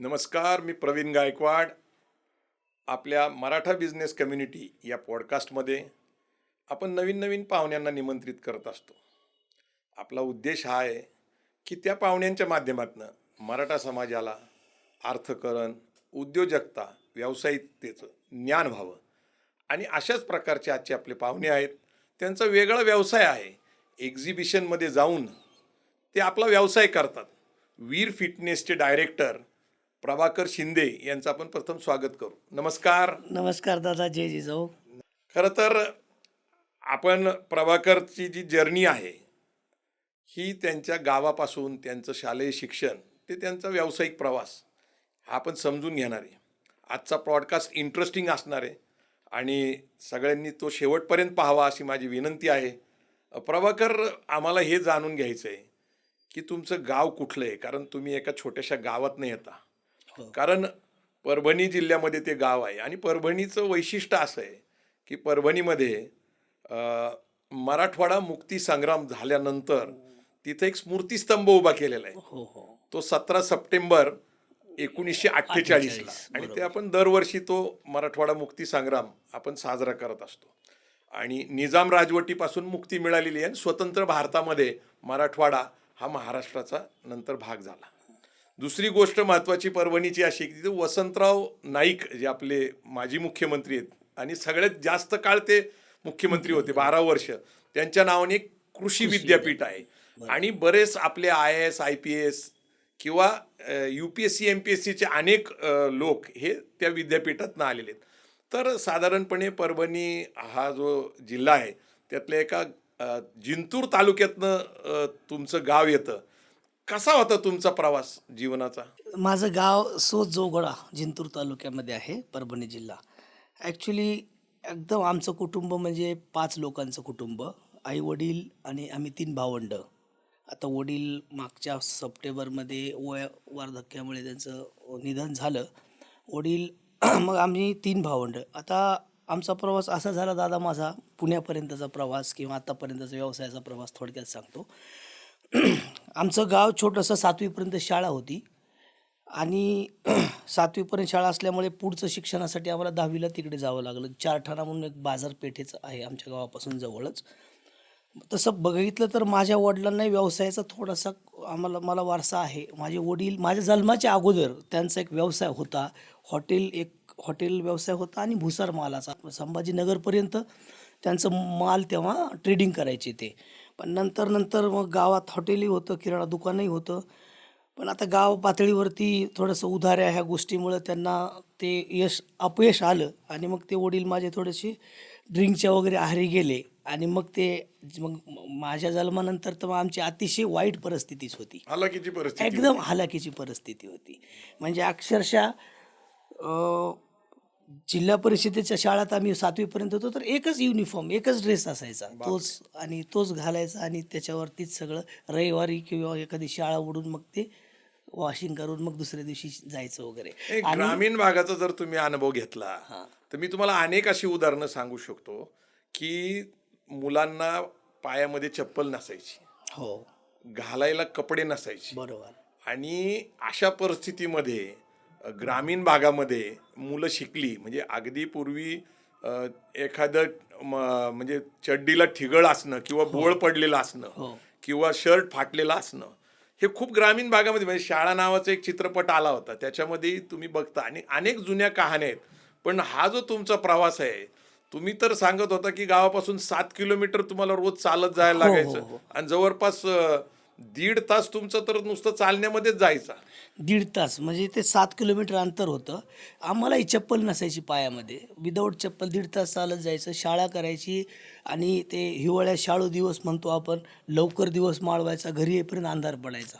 नमस्कार, मी प्रवीण गायकवाड. आपल्या Maratha business community या पॉडकास्टमध्ये आपण नवीन नवीन पाहुण्यांना निमंत्रित करत असतो. आपला उद्देश हा आहे की त्या पाहुण्यांच्या माध्यमातून मराठा समाजाला अर्थकरण, उद्योजकता, व्यावसायिकतेचं ज्ञान व्हावं. आणि अशाच प्रकारचे आजचे आपले पाहुणे आहेत. त्यांचा वेगळा व्यवसाय आहे. एक्झिबिशनमध्ये जाऊन ते आपला व्यवसाय करतात. वीर फिटनेसचे डायरेक्टर प्रभाकर शिंदे यांचं आपण प्रथम स्वागत करू. नमस्कार. नमस्कार दादा, जय जिजाऊ. खरं तर आपण प्रभाकरची जी जर्नी आहे ही त्यांच्या गावापासून त्यांचं शालेय शिक्षण ते त्यांचा व्यावसायिक प्रवास हा आपण समजून घेणार आहे. आजचा पॉडकास्ट इंटरेस्टिंग असणार आहे आणि सगळ्यांनी तो शेवटपर्यंत पाहावा अशी माझी विनंती आहे. प्रभाकर, आम्हाला हे जाणून घ्यायचं आहे की तुमचं गाव कुठलं आहे, कारण तुम्ही एका छोट्याशा गावात नाही येता. हो. कारण परभणी जिल्ह्यामध्ये ते गाव आहे आणि परभणीचं वैशिष्ट्य असं आहे की परभणीमध्ये मराठवाडा मुक्ती संग्राम झाल्यानंतर तिथे एक स्मृतिस्तंभ उभा केलेला आहे. हो हो तो 17 सप्टेंबर 1948ला, आणि ते आपण दरवर्षी तो मराठवाडा मुक्ती संग्राम आपण साजरा करत असतो. आणि निजाम राजवटीपासून मुक्ती मिळालेली आहे आणि स्वतंत्र भारतामध्ये मराठवाडा हा महाराष्ट्राचा नंतर भाग झाला. दुसरी गोष्ट महत्त्वाची परभणीची अशी की तिथे वसंतराव नाईक जे आपले माजी मुख्यमंत्री आहेत आणि सगळ्यात जास्त काळ ते मुख्यमंत्री होते, 12 वर्ष, त्यांच्या नावाने एक कृषी विद्यापीठ आहे. आणि बरेच आपले IAS IPS किंवा UPSC MPSCचे अनेक लोक हे त्या विद्यापीठातनं आलेले आहेत. तर साधारणपणे परभणी हा जो जिल्हा आहे त्यातल्या एका जिंतूर तालुक्यातनं तुमचं गाव येतं. कसा होता तुमचा प्रवास जीवनाचा? माझं गाव जोगळा जिंतूर तालुक्यामध्ये आहे, परभणी जिल्हा. ॲक्च्युली एकदम आमचं कुटुंब म्हणजे 5 लोकांचं कुटुंब. आई वडील आणि आम्ही 3 भावंड. आता वडील मागच्या सप्टेंबरमध्ये वार्धक्यामुळे त्यांचं निधन झालं. वडील मग आम्ही 3 भावंड. आता आमचा प्रवास असा झाला दादा, माझा पुण्यापर्यंतचा प्रवास किंवा आत्तापर्यंतचा व्यवसायाचा प्रवास थोडक्यात सांगतो. आमचं गाव छोटंसं, 7वीपर्यंत शाळा होती आणि 7वीपर्यंत शाळा असल्यामुळे पुढचं शिक्षणासाठी आम्हाला 10वीला तिकडे जावं लागलं. चारठाणा म्हणून एक बाजारपेठेचं आहे आमच्या गावापासून जवळच. तसं बघितलं तर माझ्या वडिलांनाही व्यवसायाचा थोडासा मला वारसा आहे. माझे वडील माझ्या जन्माच्या अगोदर त्यांचा एक व्यवसाय होता. हॉटेल व्यवसाय होता आणि भुसार मालाचा. संभाजीनगरपर्यंत त्यांचं माल तेव्हा ट्रेडिंग करायचे ते. पण नंतर मग गावात हॉटेलही होतं, किराणा दुकानही होतं. पण आता गाव पातळीवरती थोडंसं उधाऱ्या ह्या गोष्टीमुळं त्यांना ते अपयश आलं आणि मग ते वडील माझे थोडेसे ड्रिंकच्या वगैरे आहारी गेले आणि मग माझ्या जन्मानंतर तर मग आमची अतिशय वाईट परिस्थितीच होती. हालाकीची परिस्थिती एकदम हालाकीची परिस्थिती होती. म्हणजे अक्षरशः जिल्हा परिषदेच्या शाळेत आम्ही 7वीपर्यंत होतो तर एकच युनिफॉर्म, एकच ड्रेस असायचा, तोच घालायचा आणि त्याच्यावरतीच सगळं. रविवारी किंवा एखादी शाळा उडून मग ते वॉशिंग करून मग दुसऱ्या दिवशी जायचं वगैरे. ग्रामीण भागाचा जर तुम्ही अनुभव घेतला हां. तर मी तुम्हाला अनेक अशी उदाहरणं सांगू शकतो की मुलांना पायामध्ये चप्पल नसायची, हो, घालायला कपडे नसायचे. बरोबर. आणि अशा परिस्थितीमध्ये ग्रामीण भागामध्ये मुलं शिकली म्हणजे अगदी पूर्वी एखादं म्हणजे चड्डीला ठिगळ असणं किंवा बोळ पडलेलं असणं हो. किंवा शर्ट फाटलेलं असणं हे खूप ग्रामीण भागामध्ये, म्हणजे शाळा नावाचा एक चित्रपट आला होता त्याच्यामध्ये तुम्ही बघता. आणि अनेक जुन्या कहाण्या आहेत. पण हा जो तुमचा प्रवास आहे, तुम्ही तर सांगत होता की गावापासून 7 किलोमीटर तुम्हाला रोज चालत जायला हो, हो, लागायचं हो. आणि जवळपास 1.5 तास तुमचं तर नुसतं चालण्यामध्येच जायचा. 1.5 तास म्हणजे ते 7 किलोमीटर अंतर होतं. आम्हालाही चप्पल नसायची पायामध्ये. विदाऊट चप्पल 1.5 तास चालत जायचं. शाळा करायची आणि ते हिवाळ्यात शाळू दिवस म्हणतो आपण, लवकर दिवस माळवायचा, घरी येईपर्यंत अंधार पडायचा.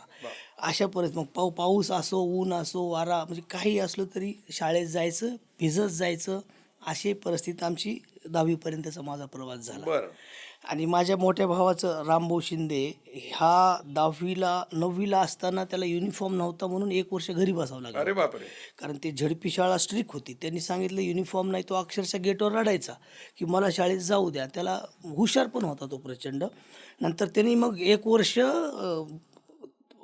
अशा परिस्थितीत मग पाऊस असो, ऊन असो, वारा, म्हणजे काही असलं तरी शाळेत जायचं, भिजत जायचं. अशी परिस्थिती आमची 10वीपर्यंतचा माझा प्रवास झाला. बरं. आणि माझ्या मोठ्या भावाचं रामभाऊ शिंदे, हा 9वीला असताना त्याला युनिफॉर्म नव्हता म्हणून 1 वर्ष घरी बसावं लागलं. अरे बापरे. कारण ती झडपी शाळा स्ट्रिक्ट होती. त्यांनी सांगितलं युनिफॉर्म नाही. तो अक्षरशः गेटवर रडायचा की मला शाळेत जाऊ द्या. त्याला हुशार पण होता तो प्रचंड. नंतर त्यांनी मग 1 वर्ष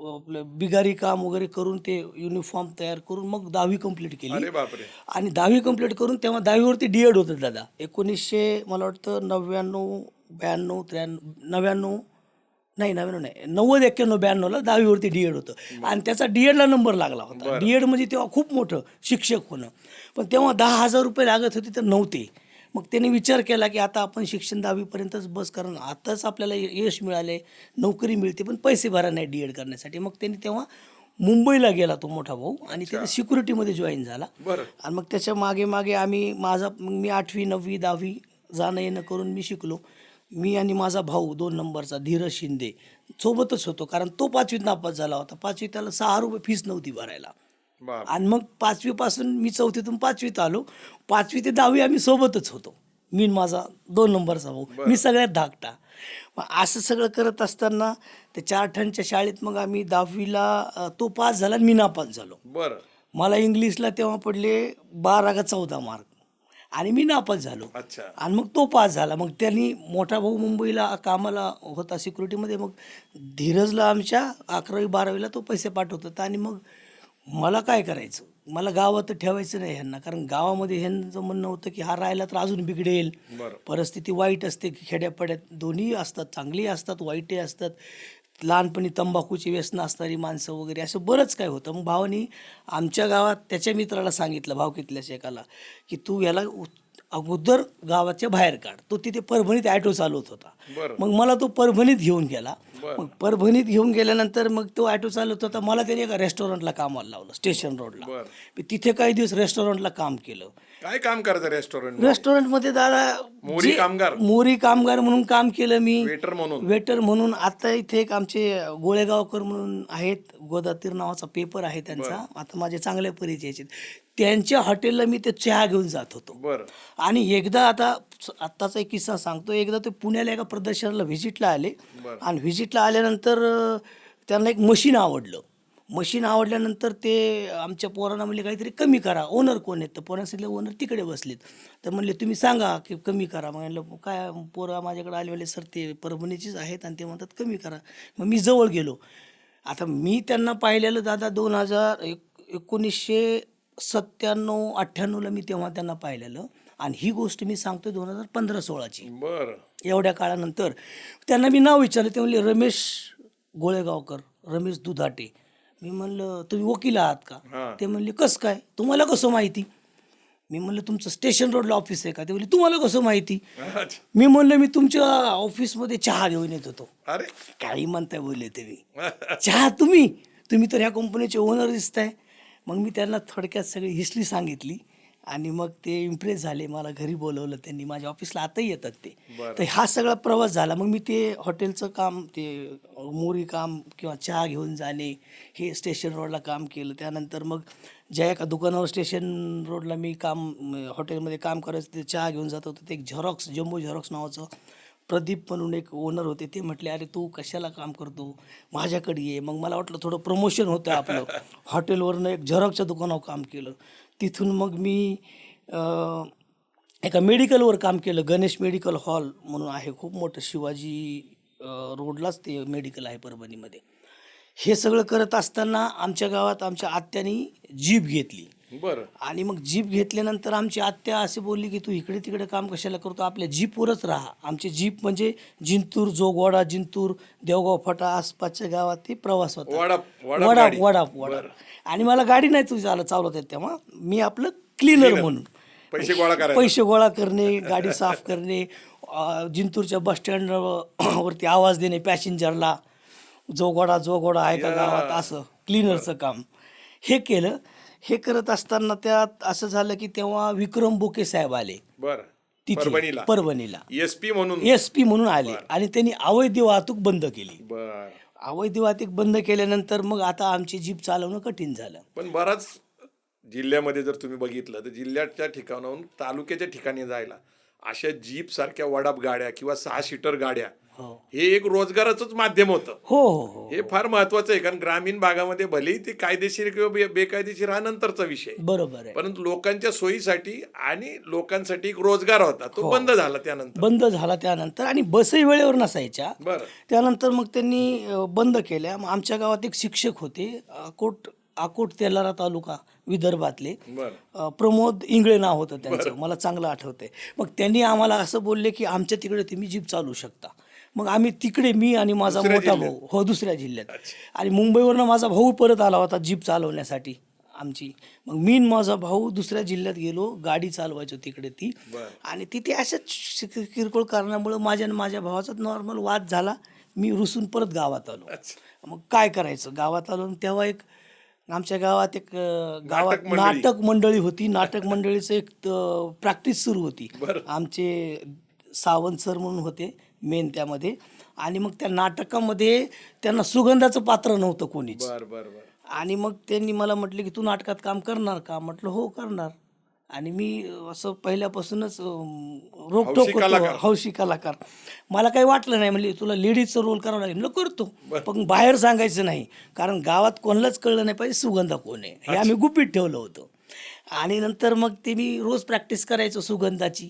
आपलं बिगारी काम वगैरे करून ते युनिफॉर्म तयार करून मग 10वी कंप्लीट केली. अरे बापरे. आणि 10वी कंप्लीट करून तेव्हा 10वीवरती D.Ed होतं दादा. 1900 मला वाटतं 99 92 93 99 नाही 99 नाही 90 91 92ला 10वीवरती D.Ed होतं आणि त्याचा D.Edला नंबर लागला होता. D.Ed म्हणजे तेव्हा खूप मोठं शिक्षक होणं. पण तेव्हा 10,000 रुपये लागत होते तर नव्हते. मग त्याने विचार केला की आता आपण शिक्षण 10वीपर्यंतच बस, कारण आताच आपल्याला यश मिळाले, नोकरी मिळते, पण पैसे भरा नाही D.Ed करण्यासाठी. मग त्यांनी तेव्हा मुंबईला गेला तो मोठा भाऊ आणि तिथे सिक्युरिटीमध्ये जॉईन झाला. बरं. आणि मग त्याच्या मागे मागे मी 8वी 9वी 10वी जाणं येणं करून मी शिकलो. मी आणि माझा भाऊ 2 नंबरचा धीरज शिंदे सोबतच होतो, कारण तो 5वीत नापास झाला होता. 5वीत त्याला 6 रुपये फीस नव्हती भरायला. बाप. आणि मग 5वीपासून मी 4थीतून 5वीत आलो. 5वी ते 10वी आम्ही सोबतच होतो, मी आणि माझा 2 नंबरचा भाऊ. मी सगळ्यात धाकटा. मग असं सगळं करत असताना त्या 4 ठणच्या शाळेत मग आम्ही 10वीला तो पास झाला आणि मी नापास झालो. बरं. मला इंग्लिशला तेव्हा पडले 12 का 14 मार्क आणि मी नापास झालो. अच्छा. आणि मग तो पास झाला. मग त्यांनी मोठा भाऊ मुंबईला कामाला होता सिक्युरिटीमध्ये. मग धीरजला आमच्या 11वी 12वीला तो पैसे पाठवत होता. आणि मग मला काय करायचं, मला गावात ठेवायचं नाही ह्यांना, कारण गावामध्ये ह्यांचं म्हणणं होतं की हा राहिला तर अजून बिघडेल, बरं. परिस्थिती वाईट असते, की खेड्यापाड्यात दोन्ही असतात, चांगली असतात वाईटही असतात, लहानपणी तंबाखूची व्यसनं असणारी माणसं वगैरे असं बरंच काय होतं. मग भावानी आमच्या गावात त्याच्या मित्राला सांगितलं, भावकीतल्याच एकाला, की तू याला अगोदर गावाच्या बाहेर काढ. तो तिथे परभणीत ॲटो चालवत होता. बरं. मग मला तो परभणीत घेऊन गेला. बरं. मग परभणीत घेऊन गेल्यानंतर मग तो ॲटो चालवत होता. मला त्याने एका रेस्टॉरंटला कामाला लावलं, स्टेशन रोडला. बरं. मी तिथे काही दिवस रेस्टॉरंटला काम केलं. काय काम करायचं रेस्टॉरंट? रेस्टॉरंटमध्ये दादा मोरी कामगार? मोरी कामगार म्हणून काम केलं मी. वेटर म्हणून? वेटर म्हणून. आता इथे एक आमचे गोळेगावकर म्हणून आहेत, गोदातीर नावाचा पेपर आहे त्यांचा, आता माझे चांगल्या परिचयाचे. त्यांच्या हॉटेलला मी ते चहा घेऊन जात होतो. बरं. आणि एकदा आत्ताचा एक किस्सा सांगतो. एकदा ते पुण्याला एका प्रदर्शनाला व्हिजिटला आले. आणि व्हिजिटला आल्यानंतर त्यांना एक मशीन आवडलं. मशीन आवडल्यानंतर ते आमच्या पोरांना म्हणले काहीतरी कमी करा. ओनर कोण आहेत तर पोरांना सांगितलं ओनर तिकडे बसलेत. तर म्हणले तुम्ही सांगा की कमी करा. म्हणलं काय, पोरं माझ्याकडे आलेले सर ते परभणीचीच आहेत आणि ते म्हणतात कमी करा. मग मी जवळ गेलो. आता मी त्यांना पाहिलेलं दादा 1997-98ला मी तेव्हा त्यांना पाहिलेलं. आणि ही गोष्ट मी सांगतोय 2015-16ची. बरं. एवढ्या काळानंतर त्यांना मी नाव विचारलं. ते म्हणले रमेश गोळेगावकर, रमेश दुधाटे. मी म्हणलं तुम्ही वकील आहात का? ते म्हणले कसं काय, तुम्हाला कसं माहिती? मी म्हणलं तुमचं स्टेशन रोडला ऑफिस आहे का? ते म्हणले तुम्हाला कसं माहिती? मी म्हणलं मी तुमच्या ऑफिसमध्ये चहा घेऊन येत होतो. अरे काही म्हणताय बोलले तुम्ही, चहा तुम्ही तर ह्या कंपनीचे ओनर दिसताय. मग मी त्यांना थोडक्यात सगळी हिस्ट्री सांगितली आणि मग ते इम्प्रेस झाले. मला घरी बोलवलं त्यांनी, माझ्या ऑफिसला आताही येतात ते. तर हा सगळा प्रवास झाला. मग मी ते हॉटेलचं काम, ते मोरी काम किंवा चहा घेऊन जाणे, हे स्टेशन रोडला काम केलं. त्यानंतर मग ज्या एका दुकानावर स्टेशन रोडला मी हॉटेलमध्ये काम करायचं, ते चहा घेऊन जात होतं. ते एक जम्बो झेरॉक्स नावाचं प्रदीप म्हणून एक ओनर होते. ते म्हटले अरे तू कशाला काम करतो, माझ्याकडे ये. मग मला वाटलं थोडं प्रमोशन होतं आपलं. हॉटेलवरनं एक झेरॉक्सच्या दुकानावर काम केलं. तिथून मग मी एका मेडिकलवर काम केलं. गणेश मेडिकल हॉल म्हणून आहे, खूप मोठं शिवाजी रोडलाच ते मेडिकल आहे परभणीमध्ये. हे सगळं करत असताना आमच्या गावात आमच्या आत्यानी जीप घेतली. बरं. आणि मग जीप घेतल्यानंतर आमची आत्या असे बोलली की तू इकडे तिकडे काम कशाला करतो, आपल्या जीपवरच राहा. आमचे जीप म्हणजे जिंतूर, जोगवाडा, जिंतूर, देवगाव फाटा आसपासच्या गावात ते प्रवास होता. वडाप. आणि मला गाडी नाही तुझी चालवता येत तेव्हा. मी आपलं क्लीनर म्हणून पैसे गोळा करणे, गाडी साफ करणे, जिंतूरच्या बसस्टँड वरती आवाज देणे पॅसेंजरला, जोगवाडा आहे का गावात, असं क्लीनरचं काम हे केलं. हे करत असताना त्यात असं झालं की तेव्हा विक्रम बोके साहेब आले. बरं. तिथे परभणीला एसपी म्हणून आले. आणि त्यांनी अवैध वाहतूक बंद केली. बरं. अवैध वाहतूक बंद केल्यानंतर मग आता आमची जीप चालवणं कठीण झालं. पण बराच जिल्ह्यामध्ये जर तुम्ही बघितलं तर जिल्ह्याच्या ठिकाणाहून तालुक्याच्या ठिकाणी जायला अशा जीप सारख्या वडाप गाड्या किंवा 6 सीटर गाड्या हो. हे एक रोजगाराचंच माध्यम होतं. हो हो हो हे फार महत्वाचं आहे, कारण ग्रामीण भागामध्ये भलेही ते कायदेशीर किंवा बेकायदेशीर हा नंतरचा विषय, बरोबर आहे. परंतु लोकांच्या सोयीसाठी आणि लोकांसाठी एक रोजगार होता, तो बंद झाला त्यानंतर. बंद झाला त्यानंतर, आणि बसही वेळेवर नसायच्या. बरं. त्यानंतर मग त्यांनी बंद केल्या. मग आमच्या गावात एक शिक्षक होते, अकोट तेलारा तालुका, विदर्भातले. बरं. प्रमोद इंगळे नाव होतं त्यांचं, मला चांगलं आठवतंय. मग त्यांनी आम्हाला असं बोलले की आमच्या तिकडे तुम्ही जीप चालवू शकता. मग आम्ही तिकडे, मी आणि माझा दुसऱ्या मोठा जिल्ह्यात? भाऊ, हो दुसऱ्या जिल्ह्यात. आणि मुंबईवरनं माझा भाऊ परत आला होता जीप चालवण्यासाठी आमची. मग मी आणि माझा भाऊ दुसऱ्या जिल्ह्यात गेलो, गाडी चालवायचो तिकडे ती. बरं. आणि तिथे अशाच किरकोळ कारणामुळं माझ्या आणि माझ्या भावाचा नॉर्मल वाद झाला. मी रुसून परत गावात आलो. अच्छा. मग काय करायचं, गावात आलो. आणि तेव्हा एक आमच्या गावात गावात नाटक मंडळी. नाटक मंडळी होती. नाटक मंडळीचं एक प्रॅक्टिस सुरू होती. बरं. आमचे सावंत सर म्हणून होते मेन त्यामध्ये. आणि मग त्या नाटकामध्ये त्यांना सुगंधाचं पात्र नव्हतं कोणीच. बर बर बर. आणि मग त्यांनी मला म्हटले की तू नाटकात काम करणार का? म्हटलं हो करणार. आणि मी असं पहिल्यापासूनच रोकटोक हौशी होतो, कलाकार. हौशी कलाकार. मला काही वाटलं नाही, म्हणजे तुला लेडीजचा रोल करावा लागेल, म्हणलं करतो, पण बाहेर सांगायचं नाही, कारण गावात कोणालाच कळलं नाही पाहिजे सुगंधा कोण आहे हे आम्ही गुपित ठेवलं होतं. आणि नंतर मग ते मी रोज प्रॅक्टिस करायचो सुगंधाची.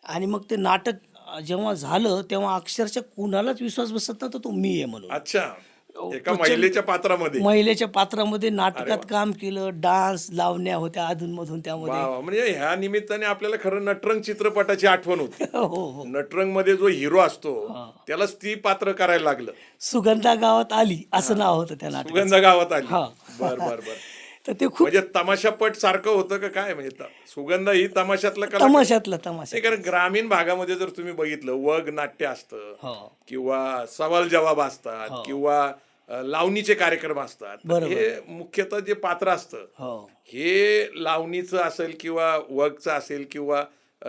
आणि मग ते नाटक जेव्हा झालं तेव्हा अक्षरशः कुणालाच विश्वास बसत नव्हता तो मी आहे म्हणून. अच्छा. एका प्रचंड- महिलेच्या पात्रामध्ये. महिलेच्या पात्रामध्ये नाटकात काम केलं, डान्स लावण्या होत्या अधूनमधून त्यामध्ये. वा वा. म्हणजे ह्या निमित्ताने आपल्याला खरं नटरंग चित्रपटाची आठवण होती. हो हो. नटरंग मध्ये जो हिरो असतो त्याला स्त्री पात्र करायला लागलं. सुगंधा गावात आली असं नाव होतं त्या नाटकाचं. सुगंधा गावात आली. हा. बर बर बर. तर ते खूप म्हणजे तमाशापट सारखं होतं का काय? म्हणजे सुगंधा ही तमाशातला कला तमाशातला तमाशा. नाही, कारण ग्रामीण भागामध्ये जर तुम्ही बघितलं वग नाट्य असतं हो किंवा सवाल जवाब असतात किंवा लावणीचे कार्यक्रम असतात. तर हे मुख्यतः जे पात्र असतं हो हे लावणीचं असेल किंवा वगचं असेल किंवा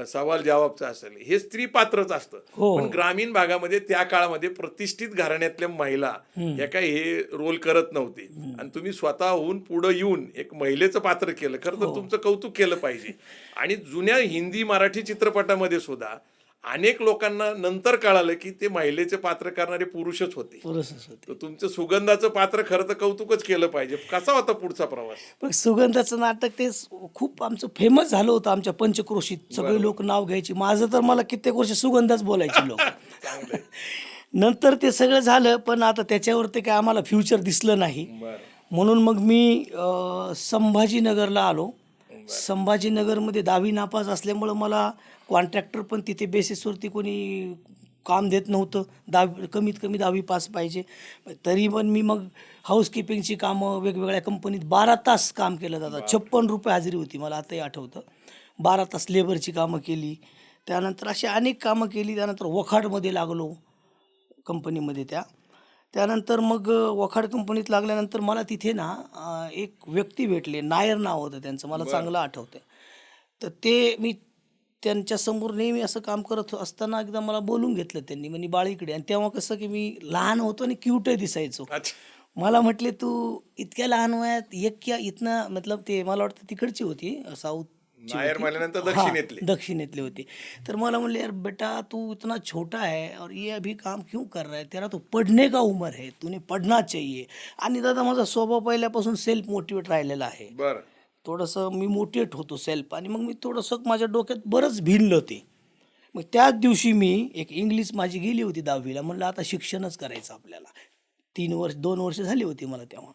सवाल जवाबचं असेल, हे स्त्री पात्रच असतं. हो. पण ग्रामीण भागामध्ये त्या काळामध्ये प्रतिष्ठित घराण्यातल्या महिला या काय हे रोल करत नव्हते, आणि तुम्ही स्वतःहून पुढे येऊन एक महिलेचं पात्र केलं. खरं तर तुमचं कौतुक केलं पाहिजे. आणि जुन्या हिंदी मराठी चित्रपटामध्ये सुद्धा अनेक लोकांना नंतर कळालं की ते महिलेचे पात्र करणारे पुरुषच होते. पुरुषच होते. तर तुमचं सुगंधाचं पात्र खरं तर कौतुकच केलं पाहिजे. कसा होता पुढचा प्रवास? पण सुगंधाचं नाटक ते खूप आमचं फेमस झालं होतं आमच्या पंचक्रोशीत. सगळे लोक नाव घ्यायचे माझं, तर मला कित्येक वर्ष सुगंधाच बोलायचे लोक. चांगलंय. नंतर ते सगळं झालं, पण आता त्याच्यावरती काय आम्हाला फ्युचर दिसलं नाही. बरं. म्हणून मग मी संभाजीनगरला आलो. संभाजीनगरमध्ये 10वी नापास असल्यामुळं मला कॉन्ट्रॅक्टर पण तिथे बेसिसवरती कोणी काम देत नव्हतं. कमीत कमी 10वी पास पाहिजे. तरी पण मी मग हाऊसकीपिंगची कामं वेगवेगळ्या कंपनीत 12 तास काम केलं जातं. 56 रुपये हजेरी होती, मला आताही आठवतं. 12 तास लेबरची कामं केली. त्यानंतर अशी अनेक कामं केली. त्यानंतर वखाडमध्ये लागलो कंपनीमध्ये त्यानंतर मग वखाड कंपनीत लागल्यानंतर मला तिथे ना एक व्यक्ती भेटले, नायर नाव होतं त्यांचं, मला चांगलं आठवतं. तर ते मी त्यांच्यासमोर नेहमी असं काम करत असताना एकदा मला बोलून घेतलं त्यांनी, म्हणजे बाळीकडे. आणि तेव्हा कसं की मी लहान होतो आणि क्यूटही दिसायचो. अच्छा. मला म्हटले तू इतक्या लहान वयात इथनं, मतलब ते मला वाटतं तिकडची होती, साऊथ नायर म्हणल्यानंतर दक्षिणेतले. दक्षिणेतले होते. तर मला म्हणले यार बेटा तू इतना छोटा है और ये अभी काम क्यों कर रहा है, तेरा तो पढ़ने का उम्र है, तूने पढ़ना चाहिए. आणि दादा माझा स्वभाव पहिल्यापासून सेल्फ मोटिवेट राहिलेला आहे. बरं. थोडंसं मी मोटिवेट होतो सेल्फ. आणि मग मी थोडंसं माझ्या डोक्यात बरंच भिनलं ते. मग त्याच दिवशी मी एक इंग्लिश माझी गेली होती 10वीला. म्हणलं आता शिक्षणच करायचं आपल्याला. 2 वर्ष झाली होती मला तेव्हा.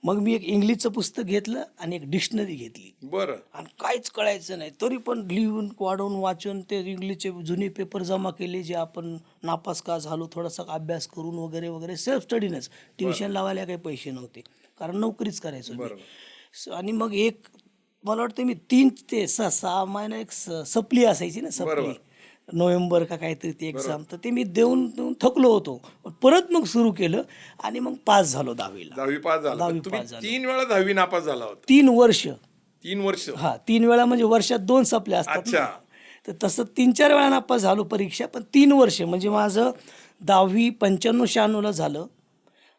मग मी एक इंग्लिशचं पुस्तक घेतलं आणि एक डिक्शनरी घेतली. बरं. आणि काहीच कळायचं नाही, तरी पण लिहून वाढवून वाचून ते इंग्लिशचे जुने पेपर जमा केले जे आपण नापास का झालो, थोडासा अभ्यास करून वगैरे वगैरे, सेल्फ स्टडीनंच. ट्युशन लावायला काही पैसे नव्हते, कारण नोकरीच करायचो मी. आणि मग एक मला वाटतं मी 3 ते 6 महिना एक सप्ली असायची ना, सप्ली नोव्हेंबर का काहीतरी ती एक्झाम. तर ते मी देऊन थकलो होतो. परत मग सुरू केलं आणि मग पास झालो 10वीला. 10वी पास झाला. 10वी तुम्ही पास झालो. 3 वेळा 10वी नापास झाला होता. 3 वर्ष. 3 वर्ष. हा 3 वेळा म्हणजे वर्षात 2 सप्ल्या असतात अच्छा. ना. तर तसं 3-4 वेळा नापास झालो परीक्षा, पण 3 वर्ष म्हणजे माझं 10वी 95-96ला झालं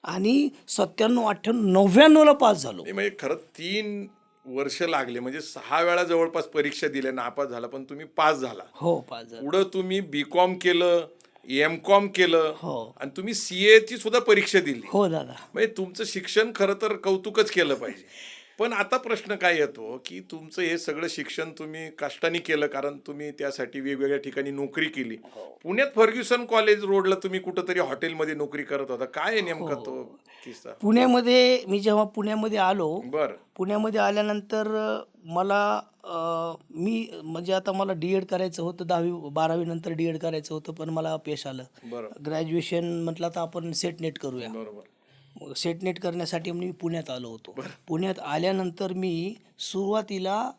आणि 97-98-99ला पास झालो. नाही, म्हणजे खरं 3 वर्ष लागले, म्हणजे 6 वेळा जवळपास परीक्षा दिल्या, नापास झाला, पण तुम्ही पास झाला. हो पास झालो. पुढं तुम्ही B.Com केलं, M.Com केलं हो. आणि तुम्ही CA ची सुद्धा परीक्षा दिली. हो दादा. म्हणजे तुमचं शिक्षण खरं तर कौतुकच केलं पाहिजे. पण आता प्रश्न काय येतो की तुमचं हे सगळं शिक्षण तुम्ही कष्टाने केलं, कारण तुम्ही त्यासाठी वेगवेगळ्या ठिकाणी नोकरी केली. पुण्यात फर्ग्युसन कॉलेज रोडला तुम्ही कुठंतरी हॉटेलमध्ये नोकरी करत होता. काय आहे नेमका तो किस्सा? पुण्यामध्ये मी जेव्हा पुण्यामध्ये आलो, बरं. पुण्यामध्ये आल्यानंतर मला मी म्हणजे आता मला डी.एड करायचं होतं, 10वी-12वी नंतर डी.एड करायचं होतं, पण मला अपयश आलं. बरं. ग्रॅज्युएशन म्हटलं तर आपण सेट नेट करूया. बरोबर. मग सेट नेट करण्यासाठी मी पुण्यात आलो होतो. पुण्यात आल्यानंतर मी सुरुवातीला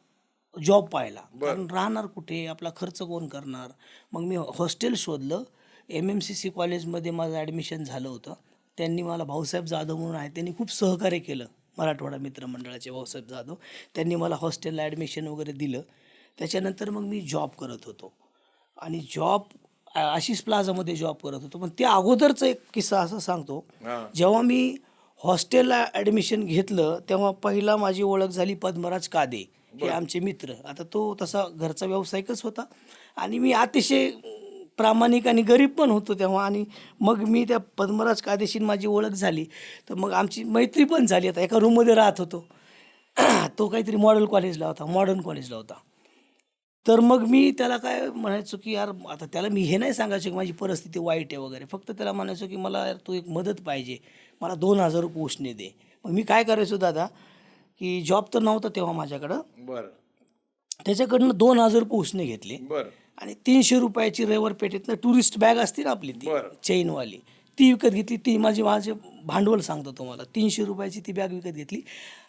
जॉब पाहिला, कारण राहणार कुठे, आपला खर्च कोण करणार. मग मी हॉस्टेल शोधलं. MMCC कॉलेजमध्ये माझं ॲडमिशन झालं होतं. त्यांनी मला भाऊसाहेब जाधव म्हणून आहे, त्यांनी खूप सहकार्य केलं. मराठवाडा मित्रमंडळाचे भाऊसाहेब जाधव, त्यांनी मला हॉस्टेलला ॲडमिशन वगैरे दिलं. त्याच्यानंतर मग मी जॉब करत होतो आणि जॉब आशिष प्लाझामध्ये जॉब करत होतो. पण त्या अगोदरचा एक किस्सा असं सांगतो. हां. जेव्हा मी हॉस्टेलला ॲडमिशन घेतलं तेव्हा पहिला माझी ओळख झाली पद्मराज कादे, हे आमचे मित्र. आता तो तसा घरचा व्यावसायिकच होता आणि मी अतिशय प्रामाणिक आणि गरीब पण होतो तेव्हा. आणि मग मी त्या पद्मराज कादेशी माझी ओळख झाली, तर मग आमची मैत्री पण झाली. आता एका रूममध्ये राहत होतो. तो काहीतरी मॉडर्न कॉलेजला होता. तर मग मी त्याला काय म्हणायचो की यार, आता त्याला मी हे नाही सांगायचो की माझी परिस्थिती वाईट आहे वगैरे, फक्त त्याला म्हणायचो की मला यार तू एक मदत पाहिजे, मला 2,000 रुपये उसने दे. मग मी काय करायचो दादा, की जॉब तर नव्हता तेव्हा माझ्याकडं, बरं. त्याच्याकडनं 2,000 रुपये उसने घेतले बरं. आणि 300 रुपयाची रविवार पेठेतनं टुरिस्ट बॅग असते ना आपली, ती बरं. चेनवाली, ती विकत घेतली. ती माझे भांडवल सांगतो तुम्हाला, 300 रुपयाची ती बॅग विकत घेतली.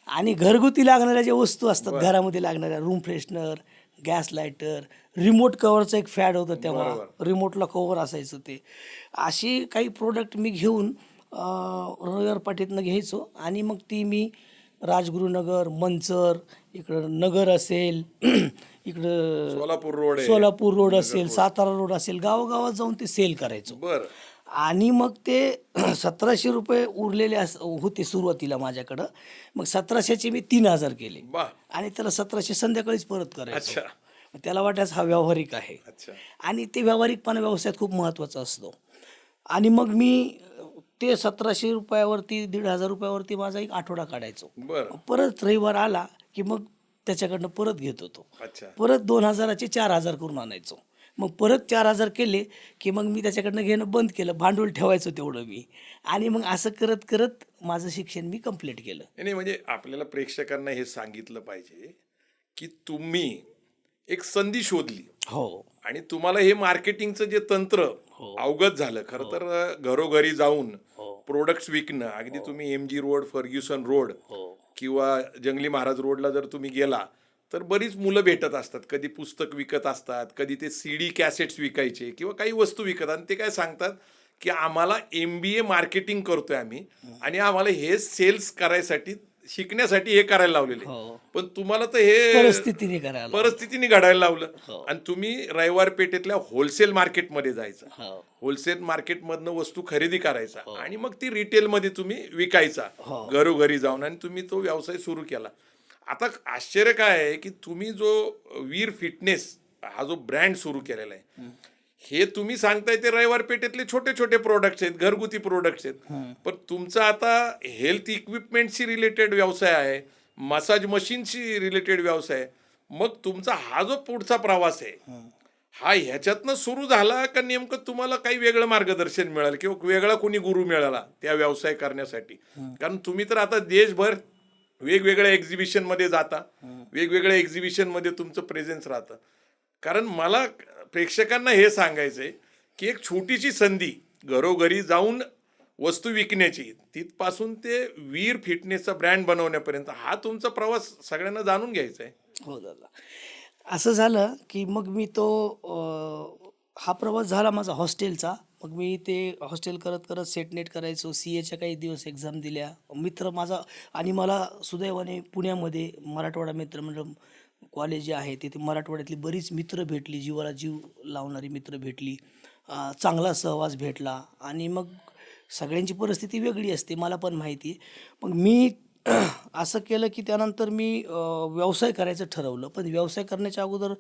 आणि घरगुती लागणाऱ्या ज्या वस्तू असतात घरामध्ये लागणाऱ्या, room freshener, gas lighter, remote कवरचं एक फॅड होतं तेव्हा, रिमोटला कवर असायचं ते, अशी काही प्रोडक्ट मी घेऊन रविवार पाठीतनं घ्यायचो. आणि मग ती मी राजगुरुनगर, मंचर, इकडं नगर असेल, इकडं सोलापूर रोड असेल, सातारा रोड असेल, गावागावात जाऊन ते सेल करायचो. बरं. आणि मग ते 1,700 रुपये उरलेले होते सुरुवातीला माझ्याकडं. मग 1,700चे मी 3,000 केले आणि त्याला 1,700 संध्याकाळीच परत करायचं. त्याला वाटायचं हा व्यावहारिक आहे. आणि ते व्यावहारिकपणा व्यवसायात खूप महत्त्वाचा असतो. आणि मग मी ते 1,700 रुपयावरती, 1,500 रुपयावरती माझा एक आठवडा काढायचो. परत रविवार आला की मग त्याच्याकडनं परत घेत होतो. परत 2,000चे 4,000 करून आणायचो. मग परत 4,000 केले की मग मी त्याच्याकडनं घेणं बंद केलं, भांडवल ठेवायचं तेवढं मी. आणि मग असं करत करत माझं शिक्षण मी कंप्लीट केलं. नाही, म्हणजे आपल्याला प्रेक्षकांना हे सांगितलं पाहिजे की तुम्ही एक संधी शोधली. हो. आणि तुम्हाला हे मार्केटिंगचं जे तंत्र अवगत झालं. खरं तर घरोघरी जाऊन प्रोडक्ट्स विकणं, अगदी तुम्ही MG रोड, फर्ग्युसन रोड किंवा जंगली महाराज रोडला जर तुम्ही गेला तर बरीच मुलं भेटत असतात. कधी पुस्तक विकत असतात, कधी ते CD कॅसेट्स विकायचे किंवा काही वस्तू विकत, आणि ते काय सांगतात की आम्हाला MBA मार्केटिंग करतोय आम्ही आणि आम्हाला हे सेल्स करायसाठी, शिकण्यासाठी हे करायला लावलेले. पण तुम्हाला तर हे परिस्थितीने घडायला लावलं. आणि तुम्ही रविवार पेठेतल्या होलसेल मार्केटमध्ये जायचं, होलसेल मार्केटमधनं वस्तू खरेदी करायचा आणि मग ती रिटेलमध्ये तुम्ही विकायचा घरोघरी जाऊन, आणि तुम्ही तो व्यवसाय सुरू केला. आता आश्चर्य काय आहे की तुम्ही जो वीर फिटनेस हा जो ब्रँड सुरू केलेला आहे, हे तुम्ही सांगताय ते रविवार पेठेतले छोटे छोटे प्रोडक्ट्स आहेत, घरगुती प्रोडक्ट्स आहेत. पण तुमचा आता हेल्थ इक्विपमेंटशी रिलेटेड व्यवसाय आहे, मसाज मशीनशी रिलेटेड व्यवसाय आहे. मग तुमचा हा जो पुढचा प्रवास आहे हा ह्याच्यातनं सुरू झाला का नेमकं तुम्हाला काही वेगळं मार्गदर्शन मिळालं किंवा वेगळा कोणी गुरु मिळाला त्या व्यवसाय करण्यासाठी? कारण तुम्ही तर आता देशभर वेगवेगळ्या एक्झिबिशनमध्ये जाता, वेगवेगळ्या एक्झिबिशनमध्ये तुमचं प्रेझेन्स राहतं. कारण मला प्रेक्षकांना हे सांगायचं आहे की एक छोटीशी संधी घरोघरी जाऊन वस्तू विकण्याची, तिथपासून ते वीर फिटनेसचा ब्रँड बनवण्यापर्यंत हा तुमचा प्रवास सगळ्यांना जाणून घ्यायचा आहे. हो दादा. असं झालं की मग मी तो हा प्रवास झाला माझा हॉस्टेलचा. मग मी ते हॉस्टेल करत करत सेट नेट करायचो, CAच्या काही दिवस एक्झाम दिल्या. मित्र माझा, आणि मला सुदैवाने पुण्यामध्ये मराठवाडा मित्रमंडळ कॉलेज जे आहे तिथे मराठवाड्यातली बरीच मित्र भेटली, जीवाला जीव लावणारी मित्र भेटली, चांगला सहवास भेटला. आणि मग सगळ्यांची परिस्थिती वेगळी असते, मला पण माहिती आहे. मग मी असं केलं की त्यानंतर मी व्यवसाय करायचं ठरवलं. पण व्यवसाय करण्याच्या अगोदर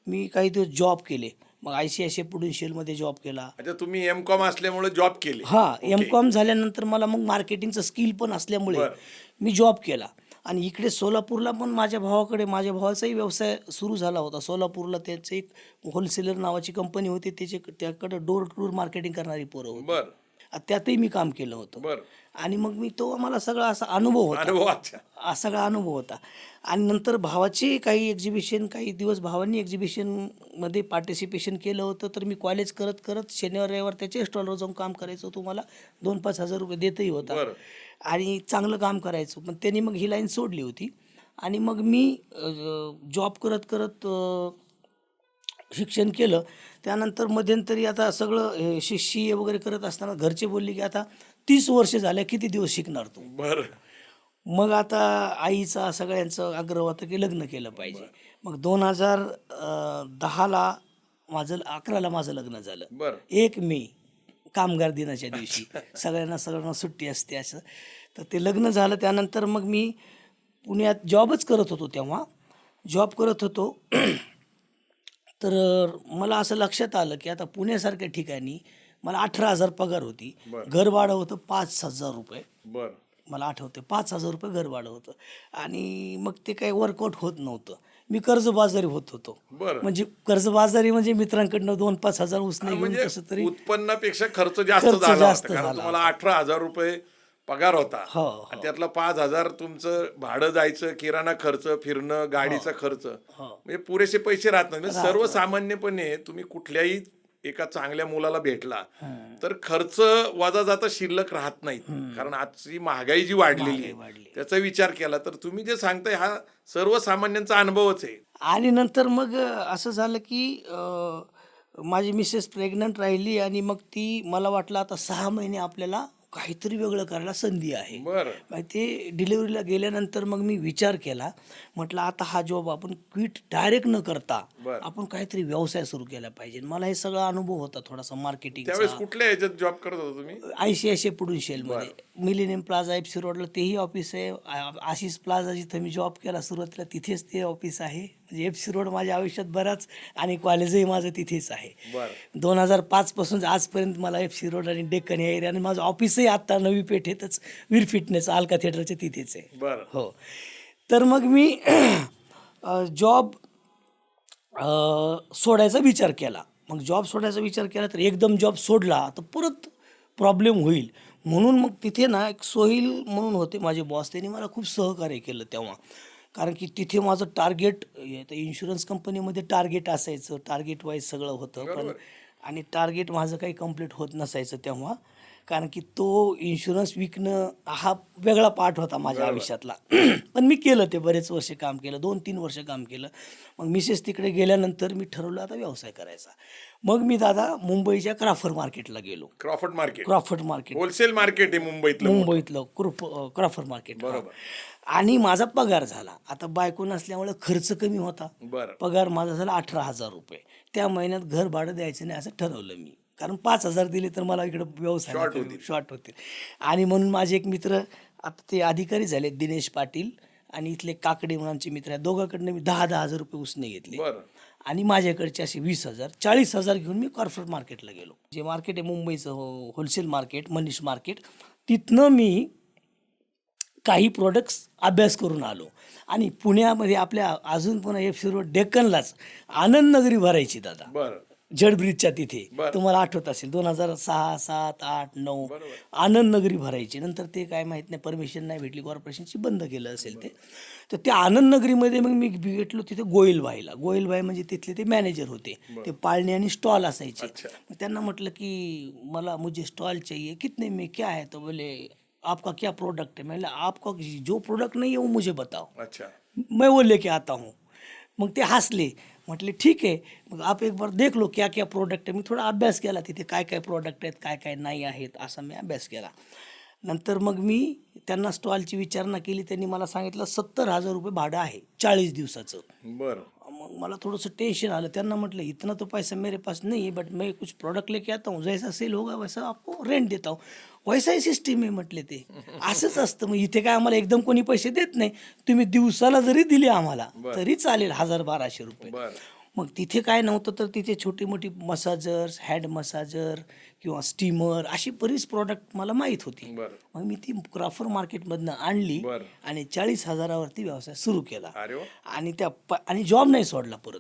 मी काही दिवस जॉब केले. मग ICICI प्रुडेन्शियलमध्ये जॉब केला. अच्छा, तुम्ही M.Com असल्यामुळे जॉब केले. हां, ओके. M.Com झाल्यानंतर मला मग मार्केटिंगचं स्किल पण असल्यामुळे बरं. मी जॉब केला. आणि इकडे सोलापूरला पण माझ्या भावाचाही व्यवसाय सुरू झाला होता. सोलापूरला त्याचं एक होलसेलर नावाची कंपनी होती. त्याकडे डोर टू डोर मार्केटिंग करणारी पोरं होती. बर त्यातही मी काम केलं होतं. बर आणि मग मला सगळा असा अनुभव होता. अनुभव. अच्छा. सगळा अनुभव होता. आणि नंतर भावाची काही दिवस भावांनी एक्झिबिशनमध्ये पार्टिसिपेशन केलं होतं. तर मी कॉलेज करत करत शनिवार रविवार त्याच्या स्टॉलवर जाऊन काम करायचो. तो मला 2-5 हजार रुपये देतही होता. बरं. आणि चांगलं काम करायचो. पण त्यांनी मग ही लाईन सोडली होती. आणि मग मी जॉब करत करत शिक्षण केलं. त्यानंतर मध्यंतरी आता सगळं CA वगैरे करत असताना घरचे बोलले की आता 30 वर्ष झाल्या, किती दिवस शिकणार तू? बर मग आता आईचा सगळ्यांचं आग्रह होता की लग्न केलं पाहिजे. मग 2010ला 11ला माझं लग्न झालं. बर 1 मे कामगार दिनाच्या दिवशी सगळ्यांना सुट्टी असते असं. तर ते लग्न झालं. त्यानंतर मग मी पुण्यात जॉबच करत होतो. तेव्हा जॉब करत होतो. तर मला असं लक्षात आलं की आता पुण्यासारख्या ठिकाणी मला 18,000 पगार होती. बरं. घर भाडं होतं 5,000 रुपये. बर मला आठवते 5,000 रुपये घर भाडं होतं. आणि मग ते काही वर्कआउट होत नव्हतं. मी कर्जबाजारी होत होतो. बर म्हणजे कर्जबाजारी म्हणजे मित्रांकडनं 2-5 हजार उसने घेऊन म्हणजे कसं तरी उत्पन्नापेक्षा खर्च जास्त खर्च झाला जास्त होता. कारण झाला तुम्हाला 18,000 रुपये पगार होता. हो, आणि त्यातला 5,000 तुमचं भाडं जायचं, किराणा खर्च, फिरणं, गाडीचा खर्च, हो. म्हणजे पुरेसे पैसे राहत नाही. म्हणजे सर्वसामान्यपणे तुम्ही कुठल्याही एका चांगल्या मुलाला भेटला तर खर्च वजा जाता शिल्लक राहत नाहीत. कारण आजची महागाई जी वाढलेली वाढली. आहे त्याचा विचार केला तर तुम्ही जे सांगताय हा सर्वसामान्यांचा अनुभवच आहे. आणि नंतर मग असं झालं की माझी मिसेस प्रेग्नंट राहिली. आणि मग मला वाटलं आता 6 महिने आपल्याला काहीतरी वेगळं करायला संधी आहे. बरं मग ते डिलिव्हरीला गेल्यानंतर मग मी विचार केला. म्हटलं आता हा जॉब आपण क्विट डायरेक्ट न करता बरं. आपण काहीतरी व्यवसाय सुरू केला पाहिजे. मला हे सगळा अनुभव होता थोडासा त्यावेळेस मार्केटिंगचा. कुठल्या ह्याच्यात जॉब करत होता तुम्ही? ICICI प्रुडेन्शियलमध्ये मिलेनियम प्लाझा FC रोडला तेही ऑफिस आहे. आशिष प्लाझा जिथं मी जॉब केला सुरुवातीला तिथेच ते ऑफिस आहे. म्हणजे FC रोड माझ्या आयुष्यात बराच. आणि कॉलेजही माझं तिथेच आहे. बरं 2005 पासून आजपर्यंत मला FC रोड आणि डेक्कन या एरिया. आणि माझं ऑफिसही आत्ता नवी पेठेतच वीर फिटनेस अलका थिएटरच्या तिथेच आहे. बरं हो. तर मग मी जॉब सोडायचा विचार केला. मग जॉब सोडायचा विचार केला तर एकदम जॉब सोडला तर परत प्रॉब्लेम होईल. म्हणून मग तिथे ना एक सोहिल म्हणून होते माझे बॉस. त्यांनी मला खूप सहकार्य केलं तेव्हा. कारण की तिथे माझं टार्गेट, इन्शुरन्स कंपनीमध्ये टार्गेट असायचं, टार्गेट वाईज सगळं होतं. पण आणि टार्गेट माझं काही कंप्लीट होत नसायचं तेव्हा. कारण की तो इन्शुरन्स विकणं हा वेगळा पार्ट होता माझ्या आयुष्यातला. पण मी केलं ते बरेच वर्ष काम केलं, 2-3 वर्ष काम केलं. मग मिसेस तिकडे गेल्यानंतर मी ठरवलं आता व्यवसाय करायचा. मग मी दादा मुंबईच्या क्राफर्ड मार्केटला गेलो. Crawford market Crafoord market wholesale market आहे मुंबईतलं. मुंबईतलं क्राफर्ड मार्केट. बरोबर. आणि माझा पगार झाला. आता बायको नसल्यामुळे खर्च कमी होता. बरं पगार माझा झाला 18,000 रुपये. त्या महिन्यात घर भाडं द्यायचं नाही असं ठरवलं मी. कारण 5,000 दिले तर मला इकडं व्यवसाय शॉर्ट होतील. आणि म्हणून माझे एक मित्र आता ते अधिकारी झाले, दिनेश पाटील आणि इथले काकडे म्हणून आमचे मित्र आहेत. दोघांकडनं मी 10,000 रुपये उसने घेतले. बरं आणि माझ्याकडचे असे 20,000 40,000 घेऊन मी कॉर्पोरेट मार्केटला गेलो. जे मार्केट आहे मुंबईचं होलसेल मार्केट, मनीष मार्केट. तिथनं मी काही प्रोडक्ट्स अभ्यास करून आलो. आणि पुण्यामध्ये आपल्या अजून पुन्हा FC रोड डेक्कनलाच आनंद नगरी भरायची दादा, बरं जड ब्रिजच्या तिथे. बरं. तुम्हाला आठवत असेल 2006, 7, 8, 9 बरोबर. आनंद नगरी भरायची. नंतर ते काय माहीत नाही, परमिशन नाही भेटली कॉर्पोरेशनची, बंद केलं असेल ते. तर त्या आनंद नगरीमध्ये मग मी भेटलो तिथे गोयलभाईला. गोयलभाई म्हणजे तिथले ते मॅनेजर होते. ते पाळणे आणि स्टॉल असायचे. अच्छा. मग त्यांना म्हटलं की मला मुझे स्टॉल चाहिए, कितने में क्या है? तो बोले आपका क्या प्रोडक्ट है? मैंने आपका जो प्रोडक्ट नहीं है वो मुझे बताओ, अच्छा मैं वो लेके आता हूँ. मग ते हसले. म्हटले ठीक आहे, मग आप एक बार देख लो क्या क्या प्रोडक्ट आहे. मी थोडा अभ्यास केला तिथे काय काय प्रोडक्ट आहेत, काय काय नाही आहेत, असा मी अभ्यास केला. नंतर मग मी त्यांना स्टॉलची विचारणा केली. त्यांनी मला सांगितलं 70,000 रुपये भाडं आहे 40 दिवसाचं. बरं. मग मला थोडंसं टेंशन आलं. त्यांना म्हटलं इतना तो पैसा मेरे पास नहीं है, बट मैं कुछ प्रोडक्ट लेके आता हूँ, जैसा सेल होगा वैसा आपको रेंट देता हूँ. वैसा ही सिस्टीम आहे म्हटले ते. असंच असतं. मग इथे काय आम्हाला एकदम कोणी पैसे देत नाही. तुम्ही दिवसाला जरी दिले आम्हाला तरी चालेल 1,000-1,200 रुपये. बरं. मग तिथे काय नव्हतं तर तिथे छोटी मोठी मसाजर्स, हँड मसाजर किंवा स्टीमर अशी बरीच प्रॉडक्ट मला माहीत होती. बरं. मग मी ती क्रॉफर मार्केटमधनं आणली बरं. आणि 40,000वरती व्यवसाय सुरू केला. अरे वा. आणि आणि जॉब नाही सोडला परत.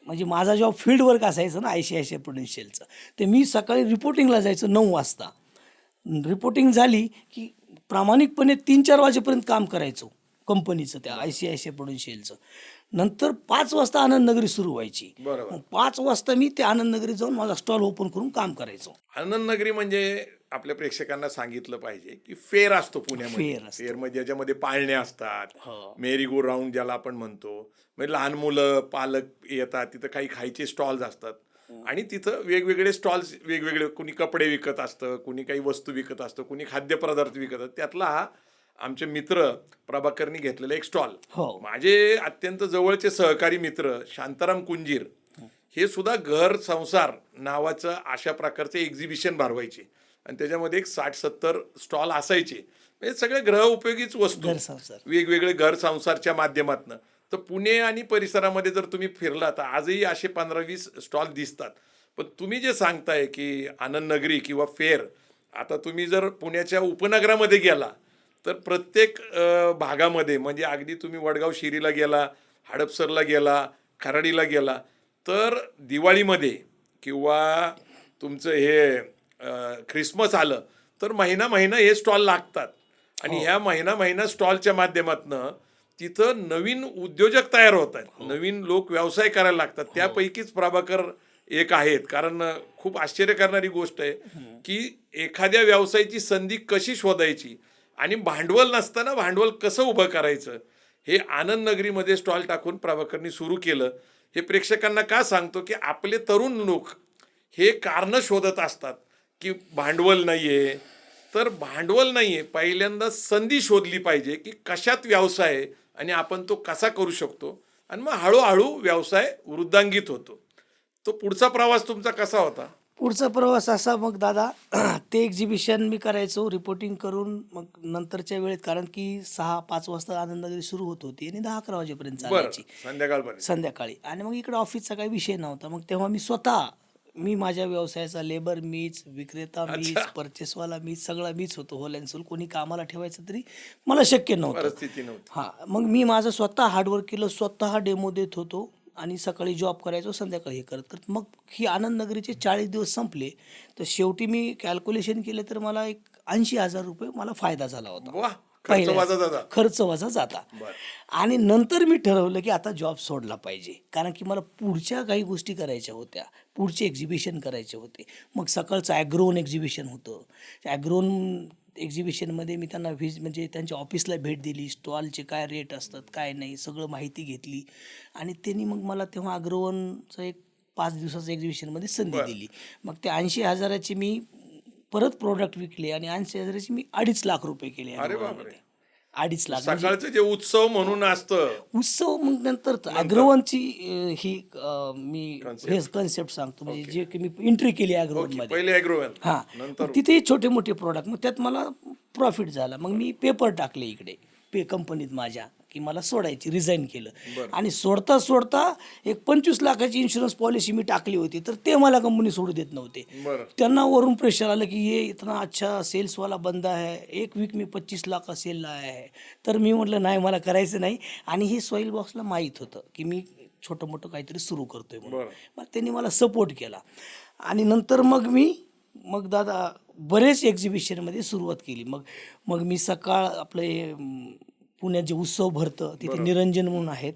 म्हणजे माझा जॉब फील्ड वर्क असायचं ना ICICI प्रुडेन्शियलचं. ते मी सकाळी रिपोर्टिंगला जायचं 9 वाजता. रिपोर्टिंग झाली की प्रामाणिकपणे 3-4 वाजेपर्यंत काम करायचो कंपनीचं, त्या ICICI प्रुडेन्शियलचं. नंतर 5 वाजता आनंदनगरी सुरू व्हायची. बरोबर. मग 5 वाजता मी ते आनंदनगरी जाऊन माझा स्टॉल ओपन करून काम करायचो. आनंदनगरी म्हणजे आपल्या प्रेक्षकांना सांगितलं पाहिजे की फेर असतो पुण्यामध्ये. फेर असतो. फेर म्हणजे ज्याच्यामध्ये पाळणे असतात, हो. मेरी गो राऊंड ज्याला आपण म्हणतो. म्हणजे लहान मुलं पालक येतात, तिथं काही खायचे स्टॉल्स असतात आणि तिथं वेगवेगळे स्टॉल्स, वेगवेगळे, कुणी कपडे विकत असतं, कुणी काही वस्तू विकत असतं, कुणी खाद्यपदार्थ विकत असतं. त्यातला हा आमचे मित्र प्रभाकरनी घेतलेला एक स्टॉल. हो. माझे अत्यंत जवळचे सहकारी मित्र शांताराम कुंजीर हे सुद्धा घर संसार नावाचं अशा प्रकारचे एक्झिबिशन भरवायचे आणि त्याच्यामध्ये एक 60-70 स्टॉल असायचे. म्हणजे सगळे ग्रह उपयोगीच वस्तू घर संसार. वेगवेगळे घर संसारच्या माध्यमातून. तर पुणे आणि परिसरामध्ये जर तुम्ही फिरला तर आजही असे 15-20 स्टॉल दिसतात. पण तुम्ही जे सांगताय की आनंदनगरी किंवा फेर, आता तुम्ही जर पुण्याच्या उपनगरामध्ये गेला तर प्रत्येक भागामध्ये, म्हणजे अगदी तुम्ही वडगाव शिरीला गेला, हडपसरला गेला, खराडीला गेला, तर दिवाळीमध्ये किंवा तुमचं हे ख्रिसमस आलं तर महिना हे स्टॉल लागतात. आणि ह्या महिना स्टॉलच्या माध्यमातनं तिथं नवीन उद्योजक तयार होत आहेत, नवीन लोक व्यवसाय करायला लागतात. त्यापैकीच प्रभाकर एक आहेत. कारण खूप आश्चर्य करणारी गोष्ट आहे की एखाद्या व्यवसायाची संधी कशी शोधायची आणि भांडवल नसताना भांडवल कसं उभं करायचं, हे आनंदनगरीमध्ये स्टॉल टाकून प्रभाकरनी सुरू केलं. हे प्रेक्षकांना का सांगतो की आपले तरुण लोक हे कारणं शोधत असतात की भांडवल नाही आहे. तर भांडवल नाही आहे, पहिल्यांदा संधी शोधली पाहिजे की कशात व्यवसाय आहे आणि आपण तो कसा करू शकतो, आणि मग हळूहळू व्यवसाय वृद्धांगित होतो. तो पुढचा प्रवास तुमचा कसा होता? पुढचा प्रवास असा, मग दादा ते एक्झिबिशन मी करायचो रिपोर्टिंग करून. मग नंतरच्या वेळेत, कारण की 6-5 वाजता आनंदनगरी सुरू होत होती आणि 10-11 वाजेपर्यंत चालायची संध्याकाळी. आणि मग इकडे ऑफिसचा काही विषय नव्हता. मग तेव्हा मी माझ्या व्यवसायाचा लेबर मीच, विक्रेता मीच, परचेसवाला मीच, सगळा मीच होतो. Whole and soul. कोणी कामाला ठेवायचं तरी मला शक्य नव्हतं. परिस्थिती नव्हती. हां, मग मी माझं स्वतः हार्डवर्क केलं, स्वतः डेमो देत होतो आणि सकाळी जॉब करायचो, संध्याकाळी हे करत ही आनंदनगरीचे 40 दिवस संपले. तर शेवटी मी कॅल्क्युलेशन केलं तर मला एक 80,000 रुपये मला फायदा झाला होता. वा, खर्च वजा जाता. आणि नंतर मी ठरवलं की आता जॉब सोडला पाहिजे, कारण की मला पुढच्या काही गोष्टी करायच्या होत्या, पुढचे एक्झिबिशन करायचे होते. मग सकाळचं ॲग्रोन एक्झिबिशन होतं. ॲग्रोन एक्झिबिशनमध्ये मी त्यांना म्हणजे त्यांच्या ऑफिसला भेट दिली, स्टॉलचे काय रेट असतात काय नाही सगळं माहिती घेतली. आणि त्यांनी मग मला तेव्हा अग्रवनचं एक 5 दिवसाचं एक्झिबिशनमध्ये संधी दिली. मग ते 80,000ची मी परत प्रोडक्ट विकले आणि 80,000ची मी 2.5 लाख रुपये केले. 2.5 लाख सकाळचं जे उत्सव म्हणून असतं उत्सव. मग नंतर अग्रवनची ही मी हे कन्सेप्ट सांगतो, म्हणजे जे की मी एंट्री केली अग्रवनमध्ये. पहिले अग्रवन. हां, तिथेही छोटे मोठे प्रोडक्ट. मग त्यात मला प्रॉफिट झाला. मग मी पेपर टाकले इकडे कंपनीत माझ्या, की मला सोडायची, रिझाईन केलं. आणि सोडता एक 25 लाखाची इन्शुरन्स पॉलिसी मी टाकली होती, तर ते मला कंपनी सोडू देत नव्हते. त्यांना वरून प्रेशर आलं की ये इतना अच्छा सेल्सवाला बंदा है, एक वीक मी 25 लाख का सेल लाया है. तर मी म्हटलं नाही, मला करायचं नाही. आणि हे सॉईल बॉक्सला माहीत होतं की मी छोटं मोठं काहीतरी सुरू करतोय म्हणून. मग त्यांनी मला सपोर्ट केला. आणि नंतर मग दादा बरेच एक्झिबिशनमध्ये सुरुवात केली. मग मी सकाळ आपलं पुण्यात जे उत्सव भरतं तिथे निरंजन म्हणून आहेत,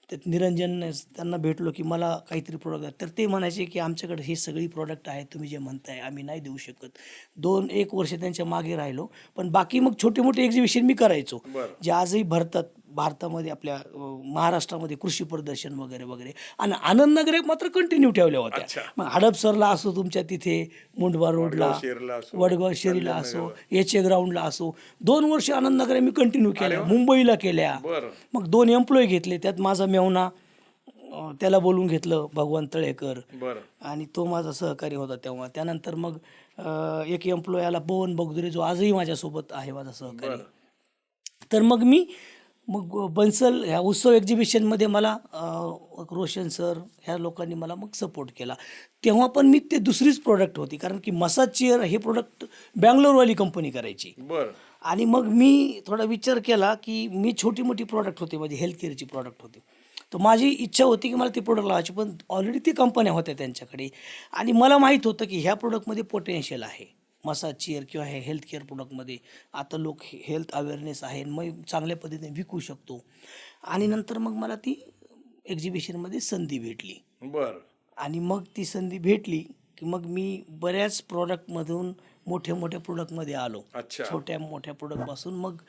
त्यात निरंजन त्यांना भेटलो की मला काहीतरी प्रोडक्ट आहे. तर ते म्हणायचे की आमच्याकडे हे सगळी प्रोडक्ट आहेत, तुम्ही जे म्हणताय आम्ही नाही देऊ शकत. 2-1 वर्ष त्यांच्या मागे राहिलो. पण बाकी मग छोटे मोठे एक्झिबिशन मी करायचो, जे आजही भरतात भारतामध्ये आपल्या महाराष्ट्रामध्ये कृषी प्रदर्शन वगैरे वगैरे, आणि आनंदनगर मात्र कंटिन्यू ठेवल्या अच्छा. होत्या. मग हडपसरला असो, तुमच्या तिथे मुंडवा रोडला, शेरला असो, वडगाव शेरीला असो, एच.ए. ग्राउंडला असो, 2 वर्ष आनंदनगर मी कंटिन्यू केल्या, मुंबईला केल्या. बरं. मग 2 एम्प्लॉई घेतले, त्यात माझा मेहुणा, त्याला बोलून घेतलं भगवान तळेकर, बरं. आणि तो माझा सहकारी होता तेव्हा. त्यानंतर मग एक एम्प्लॉय आला पवन बगदुरे, जो आजही माझ्यासोबत आहे, माझा सहकारी. तर मग मी बन्सल ह्या उत्सव एक्झिबिशनमध्ये मला रोशन सर ह्या लोकांनी मला मग सपोर्ट केला. तेव्हा पण मी ते दुसरीच प्रोडक्ट होती, कारण की मसाज चेअर हे प्रोडक्ट बँगलोरवाली कंपनी करायची. बरं. आणि मग मी थोडा विचार केला की मी छोटी मोठी प्रॉडक्ट होते, माझी हेल्थ केअरची प्रॉडक्ट होती, तर माझी इच्छा होती की मला ती प्रोडक्ट लावायची, पण ऑलरेडी ती कंपन्या होत्या त्यांच्याकडे, आणि मला माहीत होतं की ह्या प्रोडक्टमध्ये पोटेन्शियल आहे. मसाज चेअर किंवा हे हेल्थ केअर प्रोडक्टमध्ये आता लोक हेल्थ अवेअरनेस आहे, मग चांगल्या पद्धतीने विकू शकतो. आणि नंतर मग मला ती एक्झिबिशनमध्ये संधी भेटली. बरं. आणि मग ती संधी भेटली की मग मी बऱ्याच प्रॉडक्टमधून मोठ्या मोठ्या प्रोडक्टमध्ये आलो. अच्छा. छोट्या मोठ्या प्रोडक्टपासून मग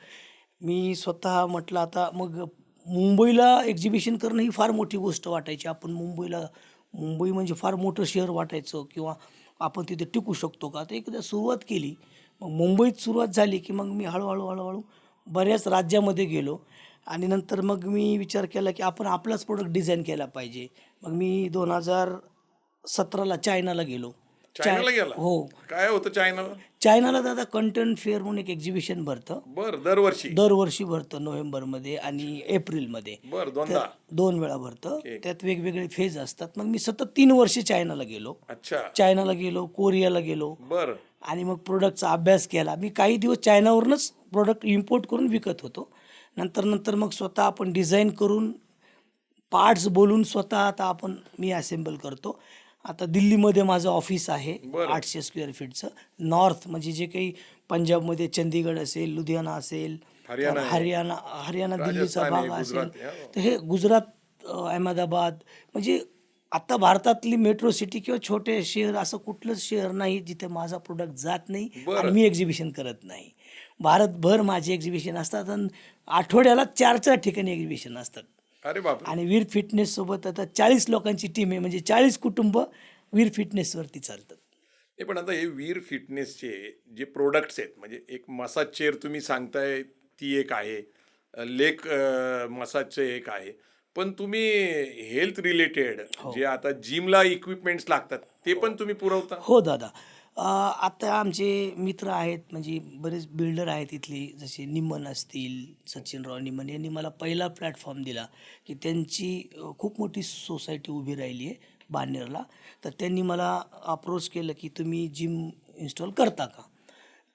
मी स्वतः म्हटलं आता मग मुंबईला एक्झिबिशन करणं ही फार मोठी गोष्ट वाटायची. आपण मुंबई म्हणजे फार मोठं शहर वाटायचं, किंवा आपण तिथे टिकू शकतो का. तर एकदा सुरुवात केली, मग मुंबईत सुरुवात झाली की मग मी हळूहळू बऱ्याच राज्यामध्ये गेलो, आणि नंतर मग मी विचार केला की आपण आपलाच प्रोडक्ट डिझाईन केला पाहिजे. मग मी 2017ला चायनाला गेलो. चायनाला गेला? हो. काय होतं चायनाला? चायनाला दादा कंटेंट फेअर म्हणून एक एक्झिबिशन भरतं, बरं. दरवर्षी भरतं नोव्हेंबरमध्ये आणि एप्रिलमध्ये. बरं. दोनदा? 2 वेळा भरतं. त्यात वेगवेगळे फेज असतात. मग मी सतत 3 वर्ष चायनाला गेलो. अच्छा. चायनाला गेलो, कोरियाला गेलो, बरं. आणि मग प्रोडक्टचा अभ्यास केला. मी काही दिवस चायनावरूनच प्रोडक्ट इम्पोर्ट करून विकत होतो. नंतर मग स्वतः आपण डिझाईन करून पार्ट्स बोलून स्वतः आता मी असेंबल करतो. आता दिल्लीमध्ये माझं ऑफिस आहे 800 स्क्वेअर फीटचं. नॉर्थ म्हणजे जे काही पंजाबमध्ये चंदीगड असेल, लुधियाना असेल, हरियाणा दिल्लीचा भाग असेल, तर हे गुजरात, अहमदाबाद, म्हणजे आता भारतातली मेट्रो सिटी किंवा छोटे शहर असं कुठलंच शहर नाही जिथे माझा प्रोडक्ट जात नाही आणि मी एक्झिबिशन करत नाही. भारतभर माझे एक्झिबिशन असतात, आणि आठवड्याला 4 ठिकाणी एक्झिबिशन असतात. अरे बाप. आणि वीर फिटनेस सोबत आता 40 लोकांची टीम आहे, म्हणजे 40 कुटुंब वीर फिटनेसवरती चालतात. नाही, पण आता हे वीर फिटनेसचे जे प्रोडक्ट्स आहेत, म्हणजे एक मसाज चेअर तुम्ही सांगताय ती एक आहे, लेग मसाजचं एक आहे, पण तुम्ही हेल्थ रिलेटेड जे आता जिमला इक्विपमेंट्स लागतात ते पण तुम्ही पुरवता? हो दादा. आता आमचे मित्र आहेत, म्हणजे बरेच बिल्डर आहेत इथले, जसे निमन असतील, सचिनराव निमन यांनी मला पहिला प्लॅटफॉर्म दिला की त्यांची खूप मोठी सोसायटी उभी राहिली आहे बानेरला, तर त्यांनी मला अप्रोच केलं की तुम्ही जिम इन्स्टॉल करता का.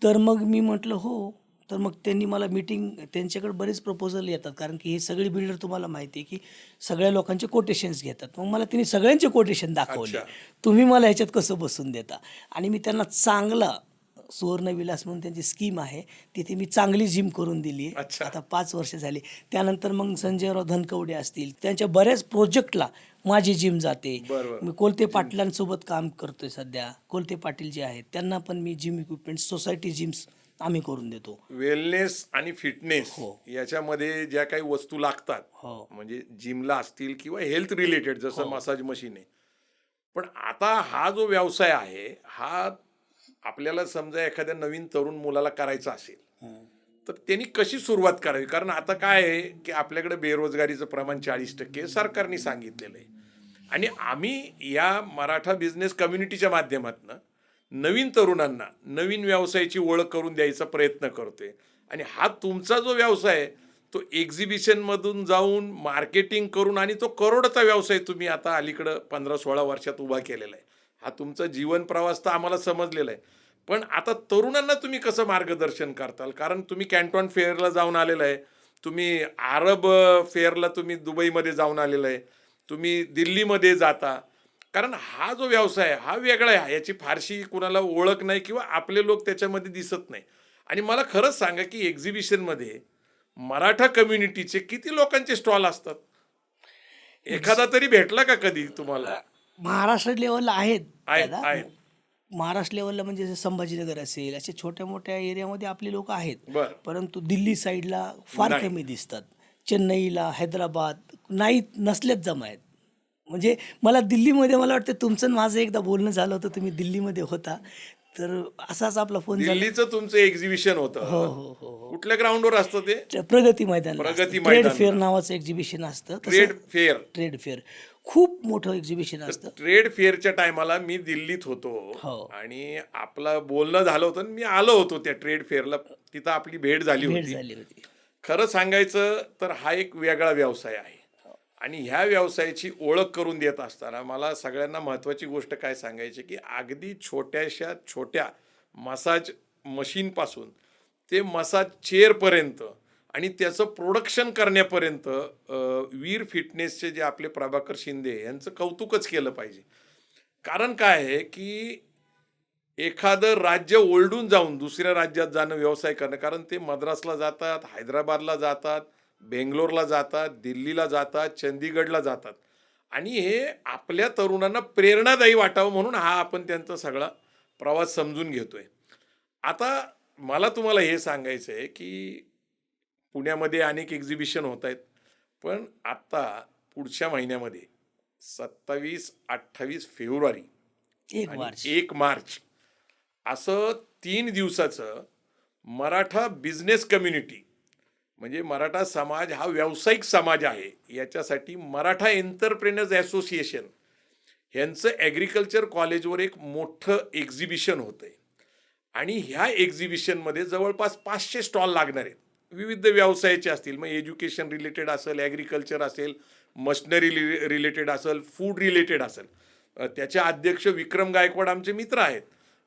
तर मग मी म्हटलं हो. तर मग त्यांनी मला त्यांच्याकडे बरेच प्रपोजल येतात, कारण की हे सगळे बिल्डर तुम्हाला माहिती आहे की सगळ्या लोकांचे कोटेशन्स घेतात. मग मला त्यांनी सगळ्यांचे कोटेशन दाखवले, तुम्ही मला ह्याच्यात कसं बसून देता. आणि मी त्यांना चांगला सुवर्णविलास म्हणून त्यांची स्कीम आहे, तिथे मी चांगली जिम करून दिली आहे. आता 5 वर्ष झाली. त्यानंतर मग संजयराव धनकवडे असतील, त्यांच्या बऱ्याच प्रोजेक्टला माझी जिम जाते. मी कोलते पाटलांसोबत काम करतोय सध्या. कोलते पाटील जे आहेत त्यांना पण मी जिम इक्विपमेंट, सोसायटी जिम्स आम्ही करून देतो. वेलनेस आणि फिटनेस याच्यामध्ये ज्या काही वस्तू लागतात, म्हणजे जिमला असतील किंवा हेल्थ रिलेटेड, जसं मसाज मशीन आहे. पण आता हा जो व्यवसाय आहे, हा आपल्याला समजा एखाद्या नवीन तरुण मुलाला करायचा असेल तर त्यांनी कशी सुरुवात करावी? कारण आता काय आहे की आपल्याकडे बेरोजगारीचं प्रमाण 40% सरकारने सांगितलेलं आहे, आणि आम्ही या मराठा बिझनेस कम्युनिटीच्या माध्यमातून नवीन तरुणांना नवीन व्यवसायाची ओळख करून द्यायचा प्रयत्न करतोय. आणि हा तुमचा जो व्यवसाय आहे तो एक्झिबिशनमधून जाऊन मार्केटिंग करून, आणि तो करोडाचा व्यवसाय तुम्ही आता अलीकडं 15-16 वर्षात उभा केलेला आहे. हा तुमचा जीवन प्रवास तर आम्हाला समजलेला आहे, पण आता तरुणांना तुम्ही कसं मार्गदर्शन करताल? कारण तुम्ही कॅन्टॉन फेअरला जाऊन आलेला आहे, तुम्ही अरब फेअरला तुम्ही दुबईमध्ये जाऊन आलेला आहे, तुम्ही दिल्लीमध्ये जाता. कारण हा जो व्यवसाय हा वेगळा आहे, याची फारशी कुणाला ओळख नाही किंवा आपले लोक त्याच्यामध्ये दिसत नाही. आणि मला खरंच सांगा की एक्झिबिशनमध्ये मराठा कम्युनिटीचे किती लोकांचे स्टॉल असतात? एखादा तरी भेटला का कधी तुम्हाला? महाराष्ट्र लेवलला आहेत. आहेत. महाराष्ट्र लेवलला म्हणजे जसं संभाजीनगर असेल, असे छोट्या मोठ्या एरियामध्ये आपले लोक आहेत, बरं. परंतु दिल्ली साईडला फार कमी दिसतात. चेन्नईला, हैदराबाद नाही नसल्याच जमा आहेत. म्हणजे मला दिल्लीमध्ये मला वाटतं तुमचं आणि माझं एकदा बोलणं झालं होतं, तुम्ही दिल्लीमध्ये होता. तर असाच आपला फोन झाला. दिल्लीचं तुमचं एक्झिबिशन हो, होतं. हो, हो, हो. कुठल्या ग्राउंडवर असतं ते? प्रगती मैदान प्रगती ट्रेड मैदान. फेअर नावाचं एक्झिबिशन असतं. Trade fair. ट्रेड फेअर खूप मोठं एक्झिबिशन असतं. ट्रेड फेअरच्या टायमाला मी दिल्लीत हो. होतो आणि आपलं बोलणं झालं होतं आणि मी आलो होतो त्या ट्रेड फेअरला. तिथं आपली भेट झाली भेट होती. झाली होती. खरं सांगायचं तर हा एक वेगळा व्यवसाय आहे आणि ह्या व्यवसायाची ओळख करून देत असताना मला सगळ्यांना महत्त्वाची गोष्ट काय सांगायची की अगदी छोट्याशा छोट्या मसाज मशीनपासून ते मसाज चेअरपर्यंत आणि त्याचं प्रोडक्शन करण्यापर्यंत वीर फिटनेसचे जे आपले प्रभाकर शिंदे यांचं कौतुकच केलं पाहिजे. कारण काय आहे की एखादं राज्य ओलडून जाऊन दुसऱ्या राज्यात जाणं व्यवसाय करणं, कारण ते मद्रासला जातात, हैदराबादला जातात, बेंगलोरला जातात, दिल्लीला जातात, चंदीगडला जातात आणि हे आपल्या तरुणांना प्रेरणादायी वाटावं म्हणून हा आपण त्यांचा सगळा प्रवास समजून घेतोय. आता मला तुम्हाला हे सांगायचं आहे की पुण्यामध्ये अनेक एक्झिबिशन होत आहेत, पण आत्ता पुढच्या महिन्यामध्ये 27-28 फेब्रुवारी 1 आणि मार्च 1 मार्च असं 3 दिवसाचं मराठा बिझनेस कम्युनिटी म्हणजे मराठा समाज हा व्यावसायिक समाज आहे, याच्यासाठी मराठा एंटरप्रेनर्स असोसिएशन यांचं ॲग्रिकल्चर कॉलेजवर एक मोठं एक्झिबिशन होतं आहे आणि ह्या एक्झिबिशनमध्ये जवळपास 500 स्टॉल लागणार आहेत. विविध व्यवसायाचे असतील, मग एज्युकेशन रिलेटेड असेल, ॲग्रिकल्चर असेल, मशनरी रिलेटेड असेल, फूड रिलेटेड असेल. त्याचे अध्यक्ष विक्रम गायकवाड आमचे मित्र आहेत,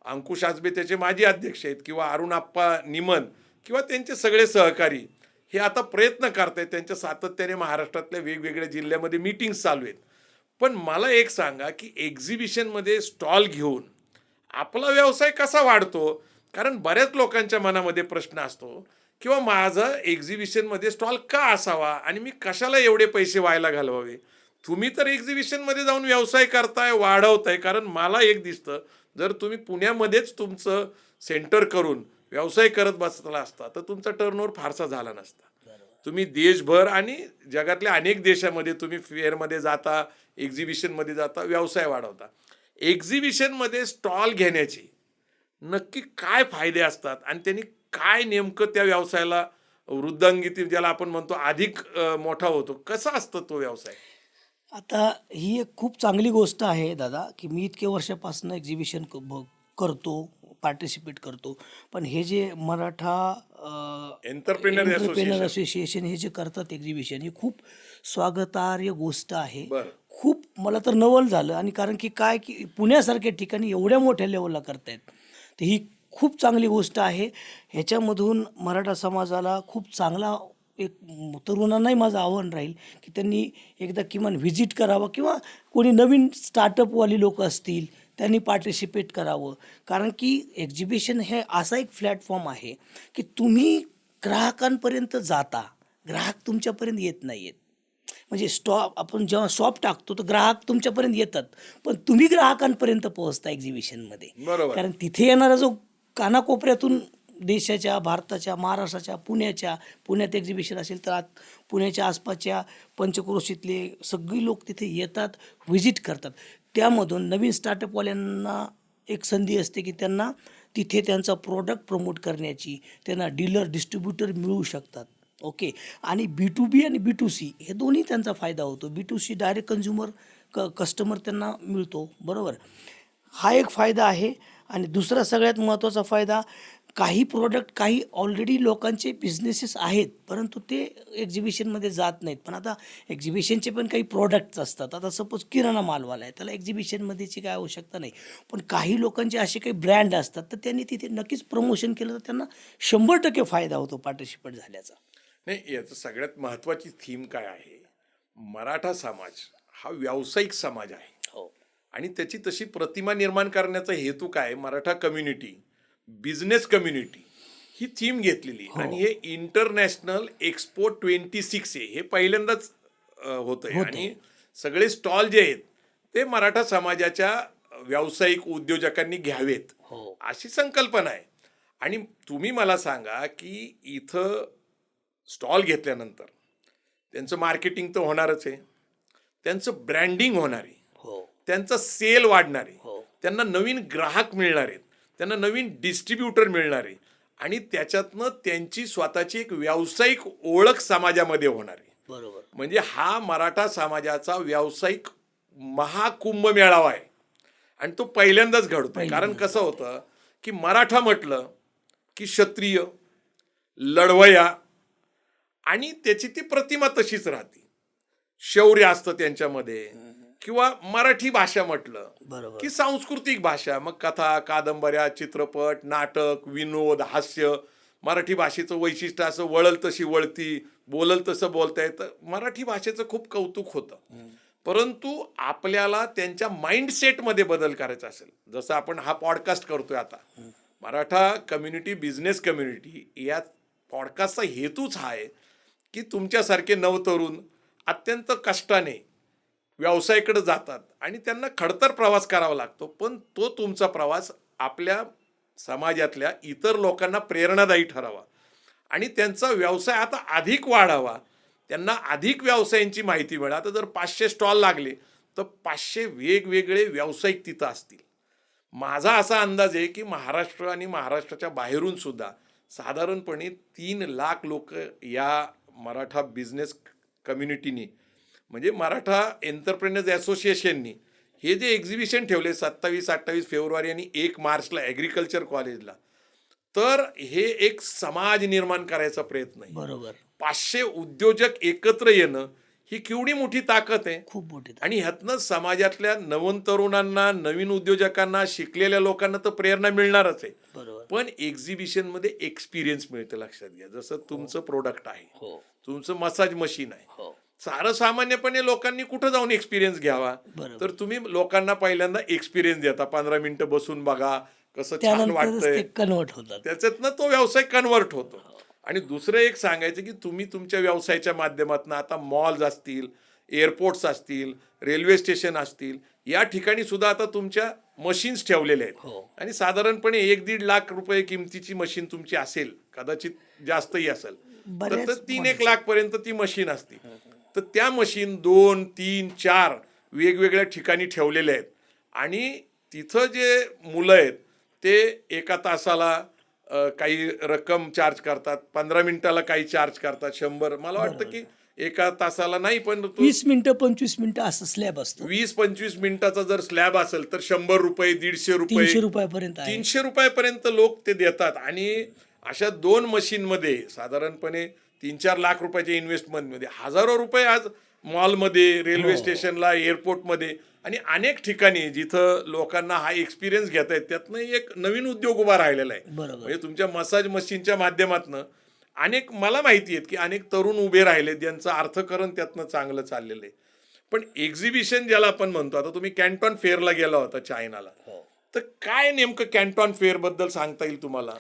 अंकुश आजबे त्याचे माजी अध्यक्ष आहेत, किंवा अरुण आप्पा निमन किंवा त्यांचे सगळे सहकारी हे आता प्रयत्न करत आहेत. त्यांच्या सातत्याने महाराष्ट्रातल्या वेगवेगळ्या जिल्ह्यामध्ये मीटिंग्स चालू आहेत. पण मला एक सांगा की एक्झिबिशनमध्ये स्टॉल घेऊन आपला व्यवसाय कसा वाढतो? कारण बऱ्याच लोकांच्या मनामध्ये प्रश्न असतो किंवा माझा एक्झिबिशनमध्ये स्टॉल का असावा आणि मी कशाला एवढे पैसे व्हायला घालवावे. तुम्ही तर एक्झिबिशनमध्ये जाऊन व्यवसाय करताय, वाढवताय. कारण मला एक दिसतं, जर तुम्ही पुण्यामध्येच तुमचं सेंटर करून व्यवसाय करत बसला असता तर तुमचा टर्नओव्हर फारसा झाला नसता. तुम्ही देशभर आणि जगातल्या अनेक देशामध्ये तुम्ही फेअरमध्ये जाता, एक्झिबिशनमध्ये जाता, व्यवसाय वाढवता. एक्झिबिशनमध्ये स्टॉल घेण्याचे नक्की काय फायदे असतात आणि त्यांनी काय नेमकं त्या व्यवसायाला वृद्धांगी ज्याला आपण म्हणतो अधिक मोठा होतो, कसा असतो तो व्यवसाय? आता ही एक खूप चांगली गोष्ट आहे दादा, की मी इतक्या वर्षापासून एक्झिबिशन करतो, पार्टिसिपेट करतो. पण हे जे Maratha entrepreneur entrepreneur association. Association हे जे करतात एक्झिबिशन, ही खूप स्वागतार्ह गोष्ट आहे. बरं. खूप मला तर नवल झालं. आणि कारण की काय की पुण्यासारख्या ठिकाणी एवढ्या मोठ्या लेवलला करतायत, तर ही खूप चांगली गोष्ट आहे. ह्याच्यामधून मराठा समाजाला खूप चांगला एक तरुणांनाही माझं आव्हान राहील की त्यांनी एकदा किमान व्हिजिट करावं, किंवा कोणी नवीन स्टार्टअपवाली लोक असतील त्यांनी पार्टिसिपेट करावं. कारण की एक्झिबिशन हे असा एक प्लॅटफॉर्म आहे की तुम्ही ग्राहकांपर्यंत जाता, ग्राहक तुमच्यापर्यंत येत नाही आहेत. म्हणजे आपण जेव्हा शॉप टाकतो तर ग्राहक तुमच्यापर्यंत येतात, पण तुम्ही ग्राहकांपर्यंत पोहोचता एक्झिबिशनमध्ये. बरोबर. कारण तिथे येणारा जो कानाकोपऱ्यातून देशाच्या, भारताच्या, महाराष्ट्राच्या, पुण्यात एक्झिबिशन असेल तर पुण्याच्या आसपासच्या पंचक्रोशीतले सगळी लोक तिथे येतात, व्हिजिट करतात. त्यामधून नवीन स्टार्टअपवाल्यांना एक संधी असते की त्यांना तिथे त्यांचा प्रोडक्ट प्रमोट करण्याची, त्यांना डीलर, डिस्ट्रीब्युटर मिळू शकतात. ओके. आणि B2B आणि B2C हे दोन्ही त्यांचा फायदा होतो. B2C डायरेक्ट कन्झ्युमर कस्टमर त्यांना मिळतो, बरोबर. हा एक फायदा आहे. आणि दुसरा सगळ्यात महत्त्वाचा फायदा, काही प्रोडक्ट काही ऑलरेडी लोकांचे बिझनेसेस आहेत, परंतु ते एक्झिबिशनमध्ये जात नाहीत. पण आता एक्झिबिशनचे पण काही प्रोडक्ट्स असतात. आता सपोज किराणा मालवाला आहे, त्याला एक्झिबिशनमध्येची काय आवश्यकता नाही. पण काही लोकांचे असे काही ब्रँड असतात, तर त्यांनी तिथे नक्कीच प्रमोशन केलं तर त्यांना 100% फायदा होतो पार्टिसिपेट झाल्याचा. नाही, याचं सगळ्यात महत्त्वाची थीम काय आहे? मराठा समाज हा व्यावसायिक समाज आहे हो, आणि त्याची तशी प्रतिमा निर्माण करण्याचा हेतू काय? मराठा कम्युनिटी, बिझनेस कम्युनिटी ही थीम घेतलेली. आणि हे इंटरनॅशनल एक्सपो 26 आहे, हे पहिल्यांदाच होतंय. आणि सगळे स्टॉल जे आहेत ते मराठा समाजाच्या व्यावसायिक उद्योजकांनी घ्यावेत, हो. अशी संकल्पना आहे. आणि तुम्ही मला सांगा की इथं स्टॉल घेतल्यानंतर त्यांचं मार्केटिंग तर होणारच आहे, त्यांचं ब्रँडिंग होणार आहे, हो त्यांचा सेल वाढणार आहे, हो त्यांना नवीन ग्राहक मिळणार आहेत, त्यांना नवीन डिस्ट्रीब्युटर मिळणार आहे आणि त्याच्यातनं त्यांची स्वतःची एक व्यावसायिक ओळख समाजामध्ये होणार आहे. बरोबर. म्हणजे हा मराठा समाजाचा व्यावसायिक महाकुंभ मेळावा आहे आणि तो पहिल्यांदाच घडतोय. कारण कसं होतं की मराठा म्हटलं की क्षत्रिय, लढवया आणि त्याची ती प्रतिमा तशीच राहते, शौर्य असतं त्यांच्यामध्ये. किंवा मराठी भाषा म्हटलं बरोबर. की सांस्कृतिक भाषा, मग कथा, कादंबऱ्या, चित्रपट, नाटक, विनोद, हास्य. मराठी भाषेचं वैशिष्ट्य असं वळल तशी वळती, बोलल तसं बोलता येतं. मराठी भाषेचं खूप कौतुक होतं. परंतु आपल्याला त्यांच्या माइंडसेटमध्ये बदल करायचा असेल, जसं आपण हा पॉडकास्ट करतोय आता, मराठा कम्युनिटी बिझनेस कम्युनिटी, या पॉडकास्टचा हेतूच हा आहे की तुमच्यासारखे नवतरुण अत्यंत कष्टाने व्यवसायाकडे जातात आणि त्यांना खडतर प्रवास करावा लागतो, पण तो तुमचा प्रवास आपल्या समाजातल्या इतर लोकांना प्रेरणादायी ठरावा आणि त्यांचा व्यवसाय आता अधिक वाढावा, त्यांना अधिक व्यवसायांची माहिती मिळेल. आता जर 500 स्टॉल लागले तर 500 वेगवेगळे व्यावसायिक तिथं असतील. माझा असा अंदाज आहे की महाराष्ट्र आणि महाराष्ट्राच्या बाहेरून सुद्धा साधारणपणे 3 लाख लोक या मराठा बिझनेस कम्युनिटीनी, म्हणजे मराठा एंटरप्रेनर्स असोसिएशननी हे जे एक्झिबिशन ठेवले 27-28 फेब्रुवारी आणि 1 मार्चला ॲग्रिकल्चर कॉलेजला, तर हे एक समाज निर्माण करायचा प्रयत्न आहे. बरोबर. 500 उद्योजक एकत्र येणं ही केवढी मोठी ताकद आहे. खूप मोठी. आणि ह्यातनं समाजातल्या नवीन तरुणांना, नवीन उद्योजकांना, शिकलेल्या लोकांना तर प्रेरणा मिळणारच आहे. बरोबर. पण एक्झिबिशनमध्ये एक्सपिरियन्स मिळतं. लक्षात घ्या, जसं तुमचं प्रोडक्ट आहे, हो तुमचं मसाज मशीन आहे, हो सामान्यपणे लोकांनी कुठं जाऊन एक्सपिरियन्स घ्यावा, बरोबर. तर तुम्ही लोकांना पहिल्यांदा एक्सपिरियन्स देता. 15 मिनिटं बसून बघा, कसं छान त्यानंतरच वाटतंय, ते कन्वर्ट होतात. त्याच्यातनं तो व्यवसाय कन्वर्ट होतो. आणि दुसरं एक सांगायचं की तुम्ही तुमच्या व्यवसायाच्या माध्यमातून आता मॉल्स असतील, एअरपोर्ट्स असतील, रेल्वे स्टेशन असतील, या ठिकाणी सुद्धा आता तुमच्या मशीन्स ठेवलेल्या आहेत. हो. आणि साधारणपणे 1-1.5 लाख रुपये किमतीची मशीन तुमची असेल, कदाचित जास्तही असेल, तर बऱ्याच 3-1 लाख पर्यंत ती मशीन असते. तर त्या मशीन 2, 3, 4 वेगवेगळ्या ठिकाणी ठेवलेल्या आहेत आणि तिथं जे मुलं आहेत ते एका तासाला काही रक्कम चार्ज करतात, 15 मिनिटाला काही चार्ज करतात, 100. मला वाटतं की एका तासाला नाही, पण 20 मिनिटं 25 मिनिटं असं स्लॅब असतो. 20-25 मिनिटाचा जर स्लॅब असेल तर 100 रुपये, 150 रुपये, 300 रुपयापर्यंत आहे. 300 रुपयापर्यंत लोक ते देतात. आणि अशा 2 मशीनमध्ये साधारणपणे 3-4 लाख रुपयाच्या इन्व्हेस्टमेंटमध्ये हजारो रुपये आज मॉलमध्ये, रेल्वे स्टेशनला, एअरपोर्टमध्ये आणि अनेक ठिकाणी जिथं लोकांना हा एक्सपिरियन्स घेता येत, त्यातनं एक नवीन उद्योग उभा राहिलेला आहे. बरोबर. म्हणजे तुमच्या मसाज मशीनच्या माध्यमातून अनेक, मला माहिती आहेत की अनेक तरुण उभे राहिले ज्यांचं अर्थकरण त्यातनं चांगलं चाललेलं आहे. पण एक्झिबिशन ज्याला आपण म्हणतो, आता तुम्ही कॅन्टॉन फेअरला गेला होता चायनाला, तर काय नेमकं कॅन्टॉन फेअर बद्दल सांगता येईल तुम्हाला?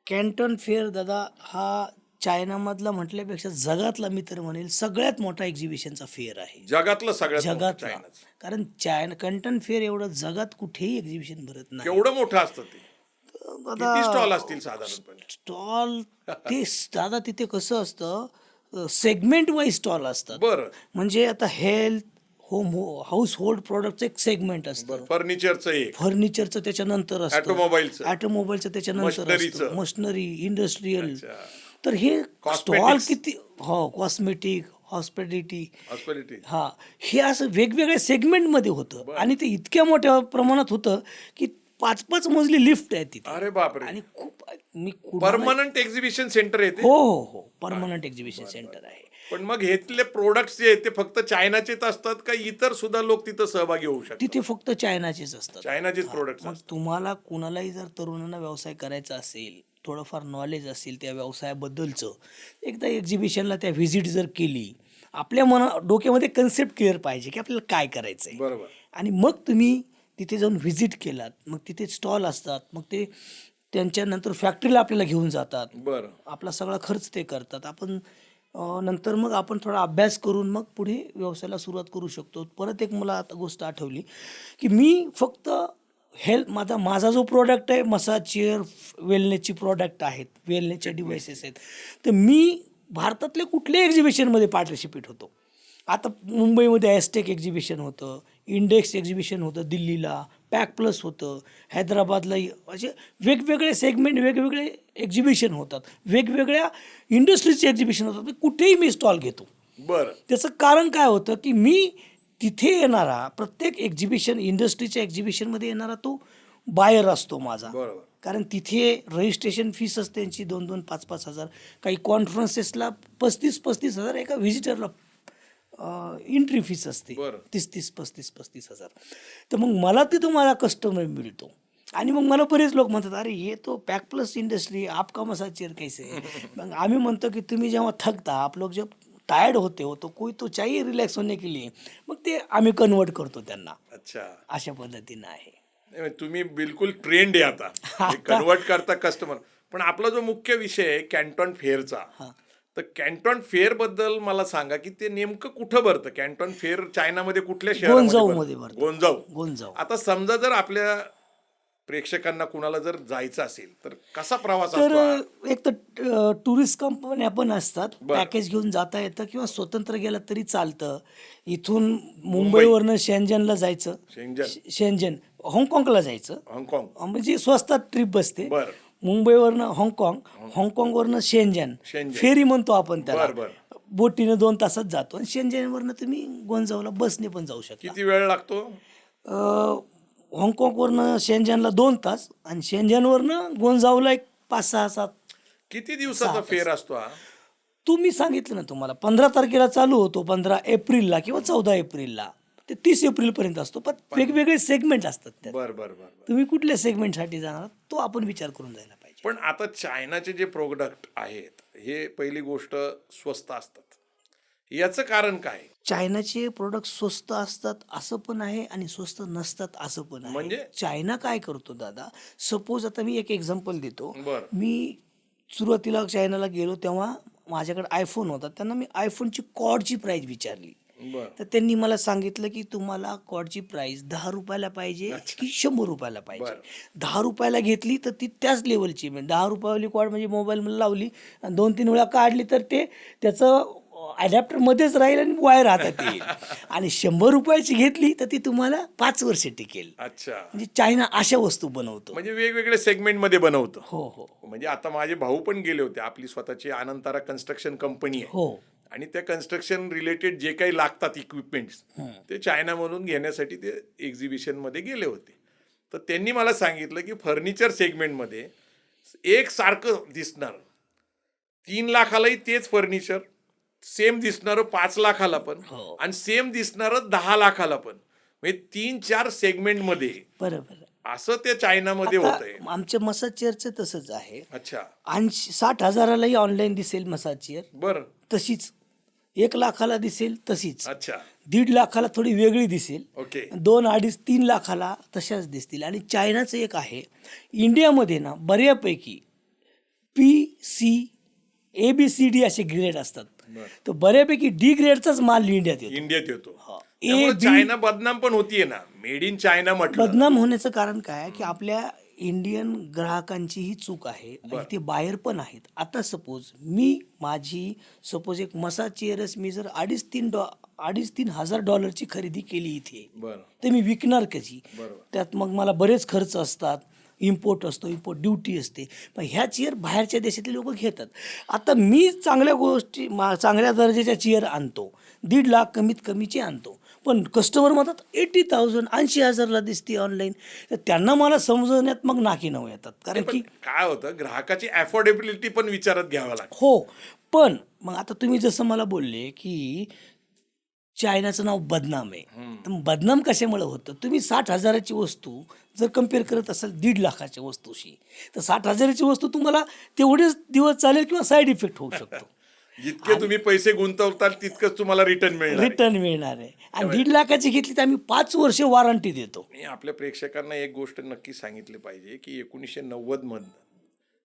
कॅन्टॉन फेअर दादा हा चायनामधला म्हटल्यापेक्षा जगातला, मी तर म्हणेल सगळ्यात मोठा एक्झिबिशनचा फेअर आहे. जगातलं सगळ्यात मोठं जगातला. चायनाचं. कारण कॅन्टॉन फेअर एवढं जगात कुठेही एक्झिबिशन भरत नाही. केवढं मोठं असतं ते? दादा किती स्टॉल असतील साधारणपणे? स्टॉल ते दादा तिथे कसं असतं, सेगमेंट वाईज स्टॉल असतात. बरं. म्हणजे आता हेल्थ, हाऊस होल्ड प्रोडक्टचं एक सेगमेंट असतं, फर्निचरचं एक, फर्निचरचं त्याच्यानंतर असतं, ऑटोमोबाईलचं, ऑटोमोबाईलचं त्याच्यानंतर मशिनरीचं. असतं, मशिनरी, इंडस्ट्रीयल. अच्छा. तर हे स्टॉल Cosmetics. किती, हो, कॉस्मेटिक, हॉस्पिटॅलिटी, हॉस्पिटॅलिटी. हा, हे असं वेगवेगळ्या सेगमेंटमध्ये होतं आणि ते इतक्या मोठ्या प्रमाणात होतं की 5-5 मजली लिफ्ट आहे तिथे. अरे बापरे. आणि खूप, मी परमनंट एक्झिबिशन सेंटर आहे ते? हो हो हो, परमनंट एक्झिबिशन सेंटर आहे. पण मग हेतले प्रोडक्ट्स जे आहेत ते फक्त चायनाचेच असतात का इतर सुद्धा लोक तिथं सहभागी होऊ शकतात? तिथे फक्त चायनाचेच असतात. चायनाचेच प्रोडक्ट्स मग तुम्हाला कुणालाही जर तरुणांना व्यवसाय करायचा असेल, थोडंफार नॉलेज असेल त्या व्यवसायाबद्दलचं, एकदा एक्झिबिशनला त्या व्हिजिट जर केली, आपल्या डोक्यामध्ये कन्सेप्ट क्लिअर पाहिजे की आपल्याला काय करायचं आहे. बरोबर. आणि मग तुम्ही तिथे जाऊन व्हिजिट केलात, मग तिथे स्टॉल असतात, मग ते त्यांच्यानंतर फॅक्टरीला आपल्याला घेऊन जातात, बरं. आपला सगळा खर्च ते करतात. आपण नंतर मग आपण थोडा अभ्यास करून मग पुढे व्यवसायाला सुरुवात करू शकतो. परत एक मला आता गोष्ट आठवली की मी फक्त माझा जो प्रोडक्ट आहे, मसाज चेअर, वेलनेसची प्रोडक्ट आहेत, वेलनेसचे डिव्हायसेस आहेत, तर मी भारतातल्या कुठल्याही एक्झिबिशनमध्ये पार्टिसिपेट होतो. आता मुंबईमध्ये ॲस्टेक एक्झिबिशन होतं, इंडेक्स एक्झिबिशन होतं, दिल्लीला पॅक प्लस होतं, हैदराबादला असे वेगवेगळे सेगमेंट, वेगवेगळे एक्झिबिशन होतात, वेगवेगळ्या इंडस्ट्रीजचे एक्झिबिशन होतात. कुठेही मी स्टॉल घेतो. बरं. त्याचं कारण काय होतं की मी तिथे येणारा प्रत्येक एक्झिबिशन, इंडस्ट्रीच्या एक्झिबिशनमध्ये येणारा तो बायर असतो माझा. बरोबर. कारण तिथे रजिस्ट्रेशन फीस असते त्यांची 2-2, 5-5 हजार. काही कॉन्फरन्सेसला 35-35 हजार, एका व्हिजिटरला एंट्री फीस असते बरं. 30-30, 35-35 हजार. तर मग मला तिथं माझा कस्टमर मिळतो. आणि मग मला बरेच लोक म्हणतात, अरे ये तो पॅक प्लस इंडस्ट्री, आपका मसाज चेयर कैसे है? मग आम्ही म्हणतो की तुम्ही जेव्हा थकता, आप लोग जब टायर्ड होते हो तो कोई तो चाहिए रिलॅक्स होने के लिए, मग ते आम्ही कन्वर्ट करतो त्यांना. अच्छा. अशा पद्धतीनं आहे. नाही, तुम्ही बिलकुल ट्रेंड आहे आता कन्वर्ट करता कस्टमर. पण आपला जो मुख्य विषय आहे कॅन्टॉन फेअरचा, तर कॅन्टॉन फेअर बद्दल मला सांगा की ते नेमकं कुठं भरतं? कॅन्टॉन फेअर चायनामध्ये कुठल्या गोंजाऊमध्ये भरतं? भरतं. गोंजाऊ. आता समजा जर आपल्या प्रेक्षकांना कुणाला जर जायचं असेल तर कसा प्रवास असतो? तर एक तर टुरिस्ट कंपन्या पण असतात, पॅकेज घेऊन जाता येतं किंवा स्वतंत्र गेलं तरी चालतं. इथून मुंबईवरनं शेंजनला जायचं, शेंजन हाँगकाँगला जायचं, हाँगकाँग म्हणजे स्वस्तात ट्रिप बसते. बरं. मुंबईवरनं हाँगकाँग, हाँगकाँगवरनं शेंजन, फेरी म्हणतो आपण त्याला, बोटीनं 2 तासात जातो. आणि शेंजनवरनं तुम्ही गोंजाऊला बसने पण जाऊ शकता. किती वेळ लागतो? हाँगकाँगवरनं शेंजनला 2 तास आणि शेंजनवरनं गोंजाऊला एक 5-6-7. किती दिवसाचा फेअर असतो हा? तुम्ही सांगितलं ना, तुम्हाला 15 तारखेला चालू होतो, 15 एप्रिलला किंवा 14 एप्रिलला ते 30 एप्रिलपर्यंत असतो. पण वेगवेगळे सेगमेंट असतात त्यात. बरं. तुम्ही कुठल्या सेगमेंटसाठी जाणार तो आपण विचार करून जायला पाहिजे. पण आता चायनाचे जे प्रोडक्ट आहेत हे पहिली गोष्ट स्वस्त असतात, याचं कारण काय? चायनाचे प्रोडक्ट स्वस्त असतात असं पण आहे आणि स्वस्त नसतात असं पण आहे. म्हणजे चायना काय करतो दादा, सपोज आता मी एक एक्झाम्पल देतो. बरं. मी सुरुवातीला चायनाला गेलो तेव्हा माझ्याकडे आयफोन होता. त्यांना मी आयफोनची कॉडची प्राईस विचारली. तर त्यांनी मला सांगितलं की तुम्हाला कॉडची प्राईस 10 रुपयाला पाहिजे की 100 रुपयाला पाहिजे. 10 रुपयाला घेतली तर ती त्याच लेवलची, म्हणजे 10 रुपयावाली कॉड म्हणजे मोबाईलमध्ये लावली आणि 2-3 वेळा काढली तर ते त्याचं अडॅप्टरमध्येच राहील आणि वायर हातात येईल. आणि 100 रुपयाची घेतली तर ती तुम्हाला 5 वर्ष टिकेल. अच्छा. म्हणजे चायना अशा वस्तू बनवतो. म्हणजे वेगवेगळे सेगमेंटमध्ये बनवतं. हो. म्हणजे आता माझे भाऊ पण गेले होते, आपली स्वतःची आनंतारा कन्स्ट्रक्शन कंपनी आहे. हो. आणि त्या कन्स्ट्रक्शन रिलेटेड जे काही लागतात इक्विपमेंट्स ते चायनामधून घेण्यासाठी ते एक्झिबिशनमध्ये गेले होते. तर त्यांनी मला सांगितलं की फर्निचर सेगमेंटमध्ये एक सारखं दिसणार 3 लाखालाही तेच फर्निचर, सेम दिसणारं 5 लाखाला पण, आणि सेम दिसणारं 10 लाखाला पण, म्हणजे 3-4 सेगमेंटमध्ये. बरोबर. असं ते चायनामध्ये होतंय. आमच्या मसाज चेअरचं तसंच आहे. अच्छा. 60 हजारालाही ऑनलाईन दिसेल मसाज चेअर, बरं. तशीच 1 लाखाला दिसेल तशीच. अच्छा. 1.5 लाखाला थोडी वेगळी दिसेल. ओके. 2, 2.5, 3 लाखाला तशाच दिसतील. आणि चायनाचं एक आहे, इंडियामध्ये ना बऱ्यापैकी PCABCD असे ग्रेड असतात. तर बऱ्यापैकी डी ग्रेडचाच माल इंडियात येतो. चायना बदनाम पण होतीये ना, मेड इन चायना म्हटलं. बदनाम होण्याचं कारण काय की आपल्या इंडियन ग्राहकांचीही चूक आहे आणि ते बाहेर पण आहेत. आता सपोज सपोज एक मसाज चेअरच मी जर 2.5-3 हजार डॉलरची खरेदी केली इथे, तर मी विकणार कशी? त्यात मग मला बरेच खर्च असतात, इम्पोर्ट असतो, इम्पोर्ट ड्युटी असते. पण ह्या चेअर बाहेरच्या देशातले लोक घेतात. आता मी चांगल्या दर्जाच्या चेअर आणतो, 1.5 लाख कमीत कमीचे आणतो, पण कस्टमर म्हणतात 80,000, 80,000ला दिसते ऑनलाईन. तर त्यांना मला समजवण्यात मग नाकी नऊ येतात. कारण की काय होतं, ग्राहकाची अफोर्डेबिलिटी पण विचारात घ्यावं लागतं. हो. पण मग आता तुम्ही जसं मला बोलले की चायनाचं नाव बदनाम आहे, तर बदनाम कशामुळे होतं? तुम्ही 60 हजाराची वस्तू जर कम्पेअर करत असाल 1.5 लाखाच्या वस्तूशी, तर 60 हजाराची वस्तू तुम्हाला तेवढेच दिवस चालेल किंवा साईड इफेक्ट होऊ शकतो. जितके तुम्ही पैसे गुंतवताल तितकंच तुम्हाला रिटर्न मिळणार आहे. आणि 1.5 लाखाची घेतली तर आम्ही 5 वर्ष वॉरंटी देतो. आपल्या प्रेक्षकांना एक गोष्ट नक्की सांगितली पाहिजे की 1990 मधनं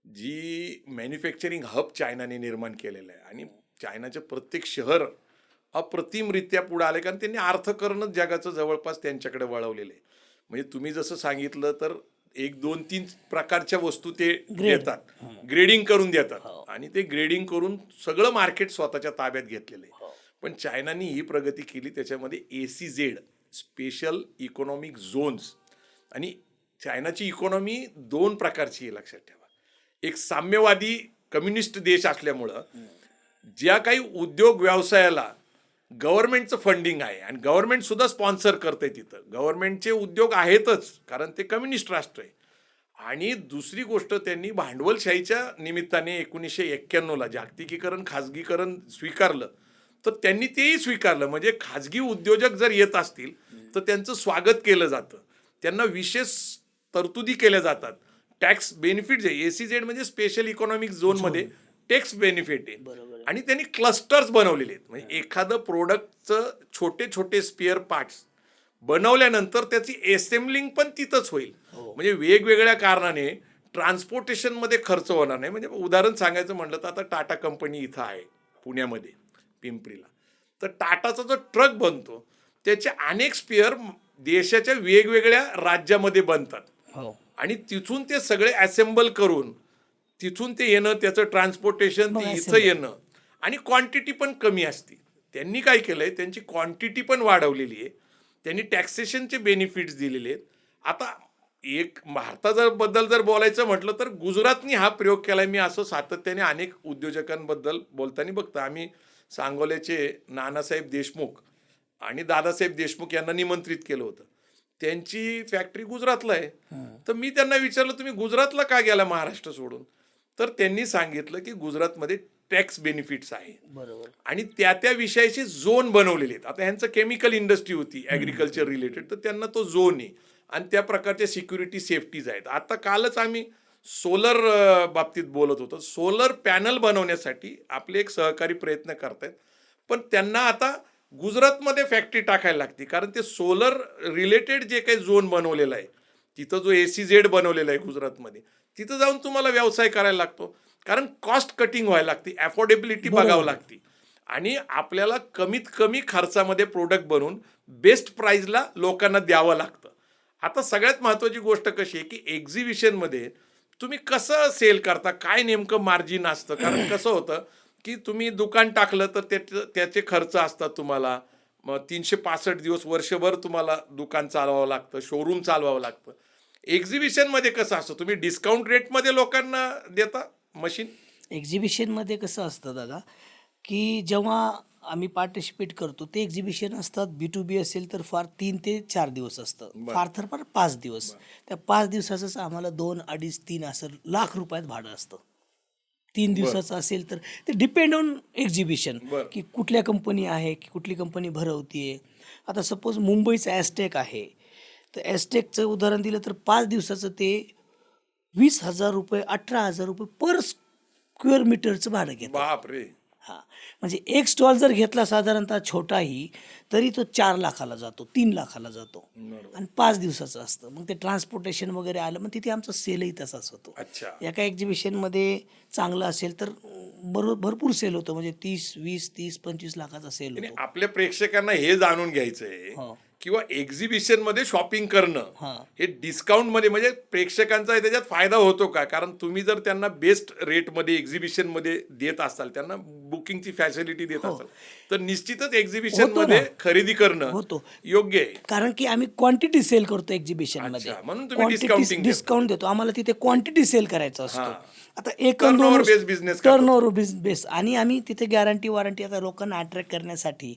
जी मॅन्युफॅक्चरिंग हब चायनाने निर्माण केलेलं आहे आणि चायनाचे प्रत्येक शहर अप्रतिमरित्या पुढे आले, कारण त्यांनी अर्थकरणच जगाचं जवळपास त्यांच्याकडे वळवलेलं आहे. म्हणजे तुम्ही जसं सांगितलं तर एक दोन तीन प्रकारच्या वस्तू ते देतात, ग्रेडिंग करून देतात आणि ते ग्रेडिंग करून सगळं मार्केट स्वतःच्या ताब्यात घेतलेलं आहे. पण चायनानी ही प्रगती केली, त्याच्यामध्ये ACZ स्पेशल इकॉनॉमिक झोन्स. आणि चायनाची इकॉनॉमी दोन प्रकारची आहे लक्षात ठेवा. एक साम्यवादी कम्युनिस्ट देश असल्यामुळं ज्या काही उद्योग व्यवसायाला गव्हर्नमेंटचं फंडिंग आहे आणि गव्हर्नमेंट सुद्धा स्पॉन्सर करते, तिथं गव्हर्नमेंटचे उद्योग आहेतच कारण ते कम्युनिस्ट राष्ट्र आहे. आणि दुसरी गोष्ट, त्यांनी भांडवलशाहीच्या निमित्ताने 1991ला जागतिकीकरण खाजगीकरण स्वीकारलं, तर त्यांनी तेही स्वीकारलं. म्हणजे खाजगी उद्योजक जर येत असतील तर त्यांचं स्वागत केलं जातं, त्यांना विशेष तरतुदी केल्या जातात, टॅक्स बेनिफिट्स आहे. ACZ म्हणजे स्पेशल इकॉनॉमिक झोनमध्ये टॅक्स बेनिफिट आहे. आणि त्यांनी क्लस्टर्स बनवलेले आहेत. म्हणजे एखादं प्रोडक्टचं छोटे छोटे स्पेअर पार्ट्स बनवल्यानंतर त्याची असेंबलिंग पण तिथंच होईल. म्हणजे वेगवेगळ्या कारणाने ट्रान्सपोर्टेशनमध्ये खर्च होणार नाही. म्हणजे उदाहरण सांगायचं म्हटलं तर आता टाटा कंपनी इथं आहे पुण्यामध्ये पिंपरीला, तर टाटाचा जो ट्रक बनतो त्याचे अनेक स्पेअर देशाच्या वेगवेगळ्या राज्यामध्ये बनतात आणि तिथून ते सगळे असेंबल करून तिथून ते येणं, त्याचं ट्रान्सपोर्टेशन ते इथं येणं, आणि क्वांटिटी पण कमी असते. त्यांनी काय केलंय, त्यांची क्वांटिटी पण वाढवलेली आहे, त्यांनी टॅक्सेशनचे बेनिफिट्स दिलेले आहेत. आता एक भारताबद्दल जर बोलायचं म्हटलं तर गुजरातनी हा प्रयोग केलाय. मी असं सातत्याने अनेक उद्योजकांबद्दल बोलताना बघतो. आम्ही सांगोल्याचे नानासाहेब देशमुख आणि दादासाहेब देशमुख यांना निमंत्रित केलं होतं. त्यांची फॅक्टरी गुजरातला आहे. तर मी त्यांना विचारलं, तुम्ही गुजरातला का गेला महाराष्ट्र सोडून? तर त्यांनी सांगितलं की गुजरातमध्ये टॅक्स बेनिफिट्स आहे आणि त्या त्या विषयाचे झोन बनवलेले आहेत. आता ह्यांचं केमिकल इंडस्ट्री होती ॲग्रिकल्चर रिलेटेड, तर त्यांना तो झोन आहे आणि त्या प्रकारच्या सिक्युरिटी सेफ्टीज आहेत. आता कालच आम्ही सोलर बाबतीत बोलत होतो. सोलर पॅनल बनवण्यासाठी आपले एक सहकारी प्रयत्न करतायत, पण त्यांना आता गुजरातमध्ये फॅक्टरी टाकायला लागते, कारण ते सोलर रिलेटेड जे काही झोन बनवलेला आहे तिथं, जो ACZ बनवलेला आहे गुजरातमध्ये, तिथं जाऊन तुम्हाला व्यवसाय करायला लागतो. कारण कॉस्ट कटिंग व्हायला लागते, अफोर्डेबिलिटी बघावं लागते आणि आपल्याला कमीत कमी खर्चामध्ये प्रोडक्ट बनवून बेस्ट प्राईजला लोकांना द्यावं लागतं. आता सगळ्यात महत्त्वाची गोष्ट कशी आहे की एक्झिबिशनमध्ये तुम्ही कसं सेल करता, काय नेमकं मार्जिन असतं. कारण कसं होतं की तुम्ही दुकान टाकलं तर त्याचे खर्च असतात तुम्हाला. मग 365 दिवस वर्षभर तुम्हाला दुकान चालवावं लागतं, शोरूम चालवावं लागतं. एक्झिबिशनमध्ये कसं असतं, तुम्ही डिस्काउंट रेटमध्ये लोकांना देता मशीन. एक्झिबिशनमध्ये कसं असतं दादा, की जेव्हा आम्ही पार्टिसिपेट करतो ते एक्झिबिशन असतात, B2B असेल तर फार 3 ते 4 दिवस असतं, फार तर फार 5 दिवस. त्या 5 दिवसाचंच आम्हाला 2, 2.5, 3 असं लाख रुपयात भाडं असतं. 3 दिवसाचं असेल तर ते डिपेंड ऑन एक्झिबिशन, की कुठल्या कंपनी आहे, की कुठली कंपनी भरवतीये. आता सपोज मुंबईचं ॲस्टेक आहे, तर ॲस्टेकचं उदाहरण दिलं तर 5 दिवसाचं ते 20,000 रुपये, 18,000 रुपये पर स्क्वेअर मीटरचं भाडं घेतात. बापरे. हां, म्हणजे एक स्टॉल जर घेतला साधारणतः छोटाही, तरी तो 4 लाखाला जातो, 3 लाखाला जातो आणि 5 दिवसाचं असतं. मग ते ट्रान्सपोर्टेशन वगैरे आलं, मग तिथे आमचा सेलही तसाच होतो. अच्छा. एका एक्झिबिशनमध्ये चांगलं असेल तर भरपूर सेल होतो, म्हणजे 30, 20, 30, 25 लाखाचा सेल आणि होतो. आपल्या प्रेक्षकांना हे जाणून घ्यायचं आहे किंवा एक्झिबिशन मध्ये शॉपिंग करणं हे डिस्काउंट मध्ये, म्हणजे प्रेक्षकांचा त्याच्यात फायदा होतो का? कारण तुम्ही जर त्यांना बेस्ट रेटमध्ये एक्झिबिशन मध्ये देत असाल, त्यांना बुकिंगची फॅसिलिटी देत असाल, तर निश्चितच एक्झिबिशन मध्ये खरेदी करणं होतो योग्य आहे. कारण की आम्ही क्वांटिटी सेल करतो एक्झिबिशनमध्ये, अच्छा, म्हणून तुम्ही discounting डिस्काउंट देतो. आम्हाला तिथे क्वांटिटी सेल करायचा असतो. आता एक Turnover based business करतो. टर्नओव्हर बेस, आणि आम्ही तिथे गॅरंटी वॉरंटी, आता लोकांना अट्रॅक्ट करण्यासाठी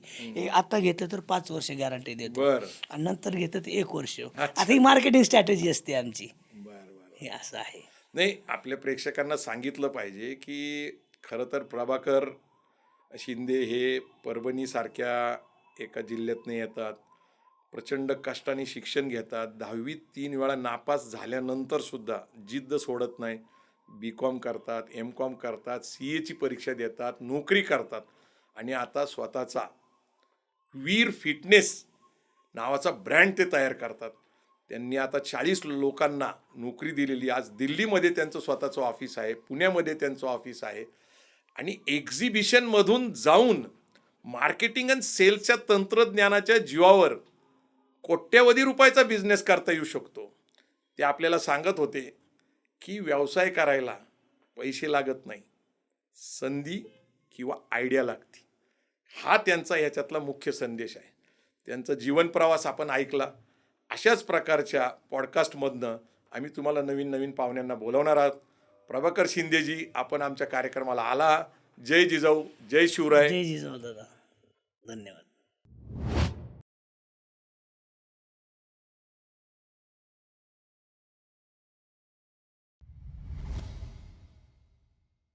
आता घेतलं तर 5 वर्ष गॅरंटी देतो बरं. आणि नंतर घेतं तर 1 वर्ष. आता ही मार्केटिंग स्ट्रॅटेजी असते आमची. हे असं आहे. नाही, आपल्या प्रेक्षकांना सांगितलं पाहिजे की खरं तर प्रभाकर शिंदे हे परभणीसारख्या एका जिल्ह्यातनं येतात, प्रचंड कष्टाने शिक्षण घेतात, 10वीत 3 वेळा नापास झाल्यानंतर सुद्धा जिद्द सोडत नाही. BCom करतात, MCom करतात, CAची परीक्षा देतात, नोकरी करतात आणि आता स्वतःचा वीर फिटनेस नावाचा ब्रँड ते तयार करतात. त्यांनी आता 40 लोकांना नोकरी दिलेली. आज दिल्लीमध्ये त्यांचं स्वतःचं ऑफिस आहे, पुण्यामध्ये त्यांचं ऑफिस आहे आणि एक्झिबिशनमधून जाऊन मार्केटिंग आणि सेल्सच्या तंत्रज्ञानाच्या जीवावर कोट्यवधी रुपयाचा बिझनेस करता येऊ शकतो. ते आपल्याला सांगत होते की व्यवसाय करायला पैसे लागत नाही, संधी किंवा आयडिया लागते. हा त्यांचा याच्यातला मुख्य संदेश आहे. त्यांचा जीवन प्रवास आपण ऐकला. अशाच प्रकारच्या पॉडकास्टमधनं आम्ही तुम्हाला नवीन नवीन पाहुण्यांना बोलवणार आहोत. प्रभाकर शिंदेजी, आपण आमच्या कार्यक्रमाला आला. जय जिजाऊ, जय शिवराय. जय जिजाऊ दादा, धन्यवाद.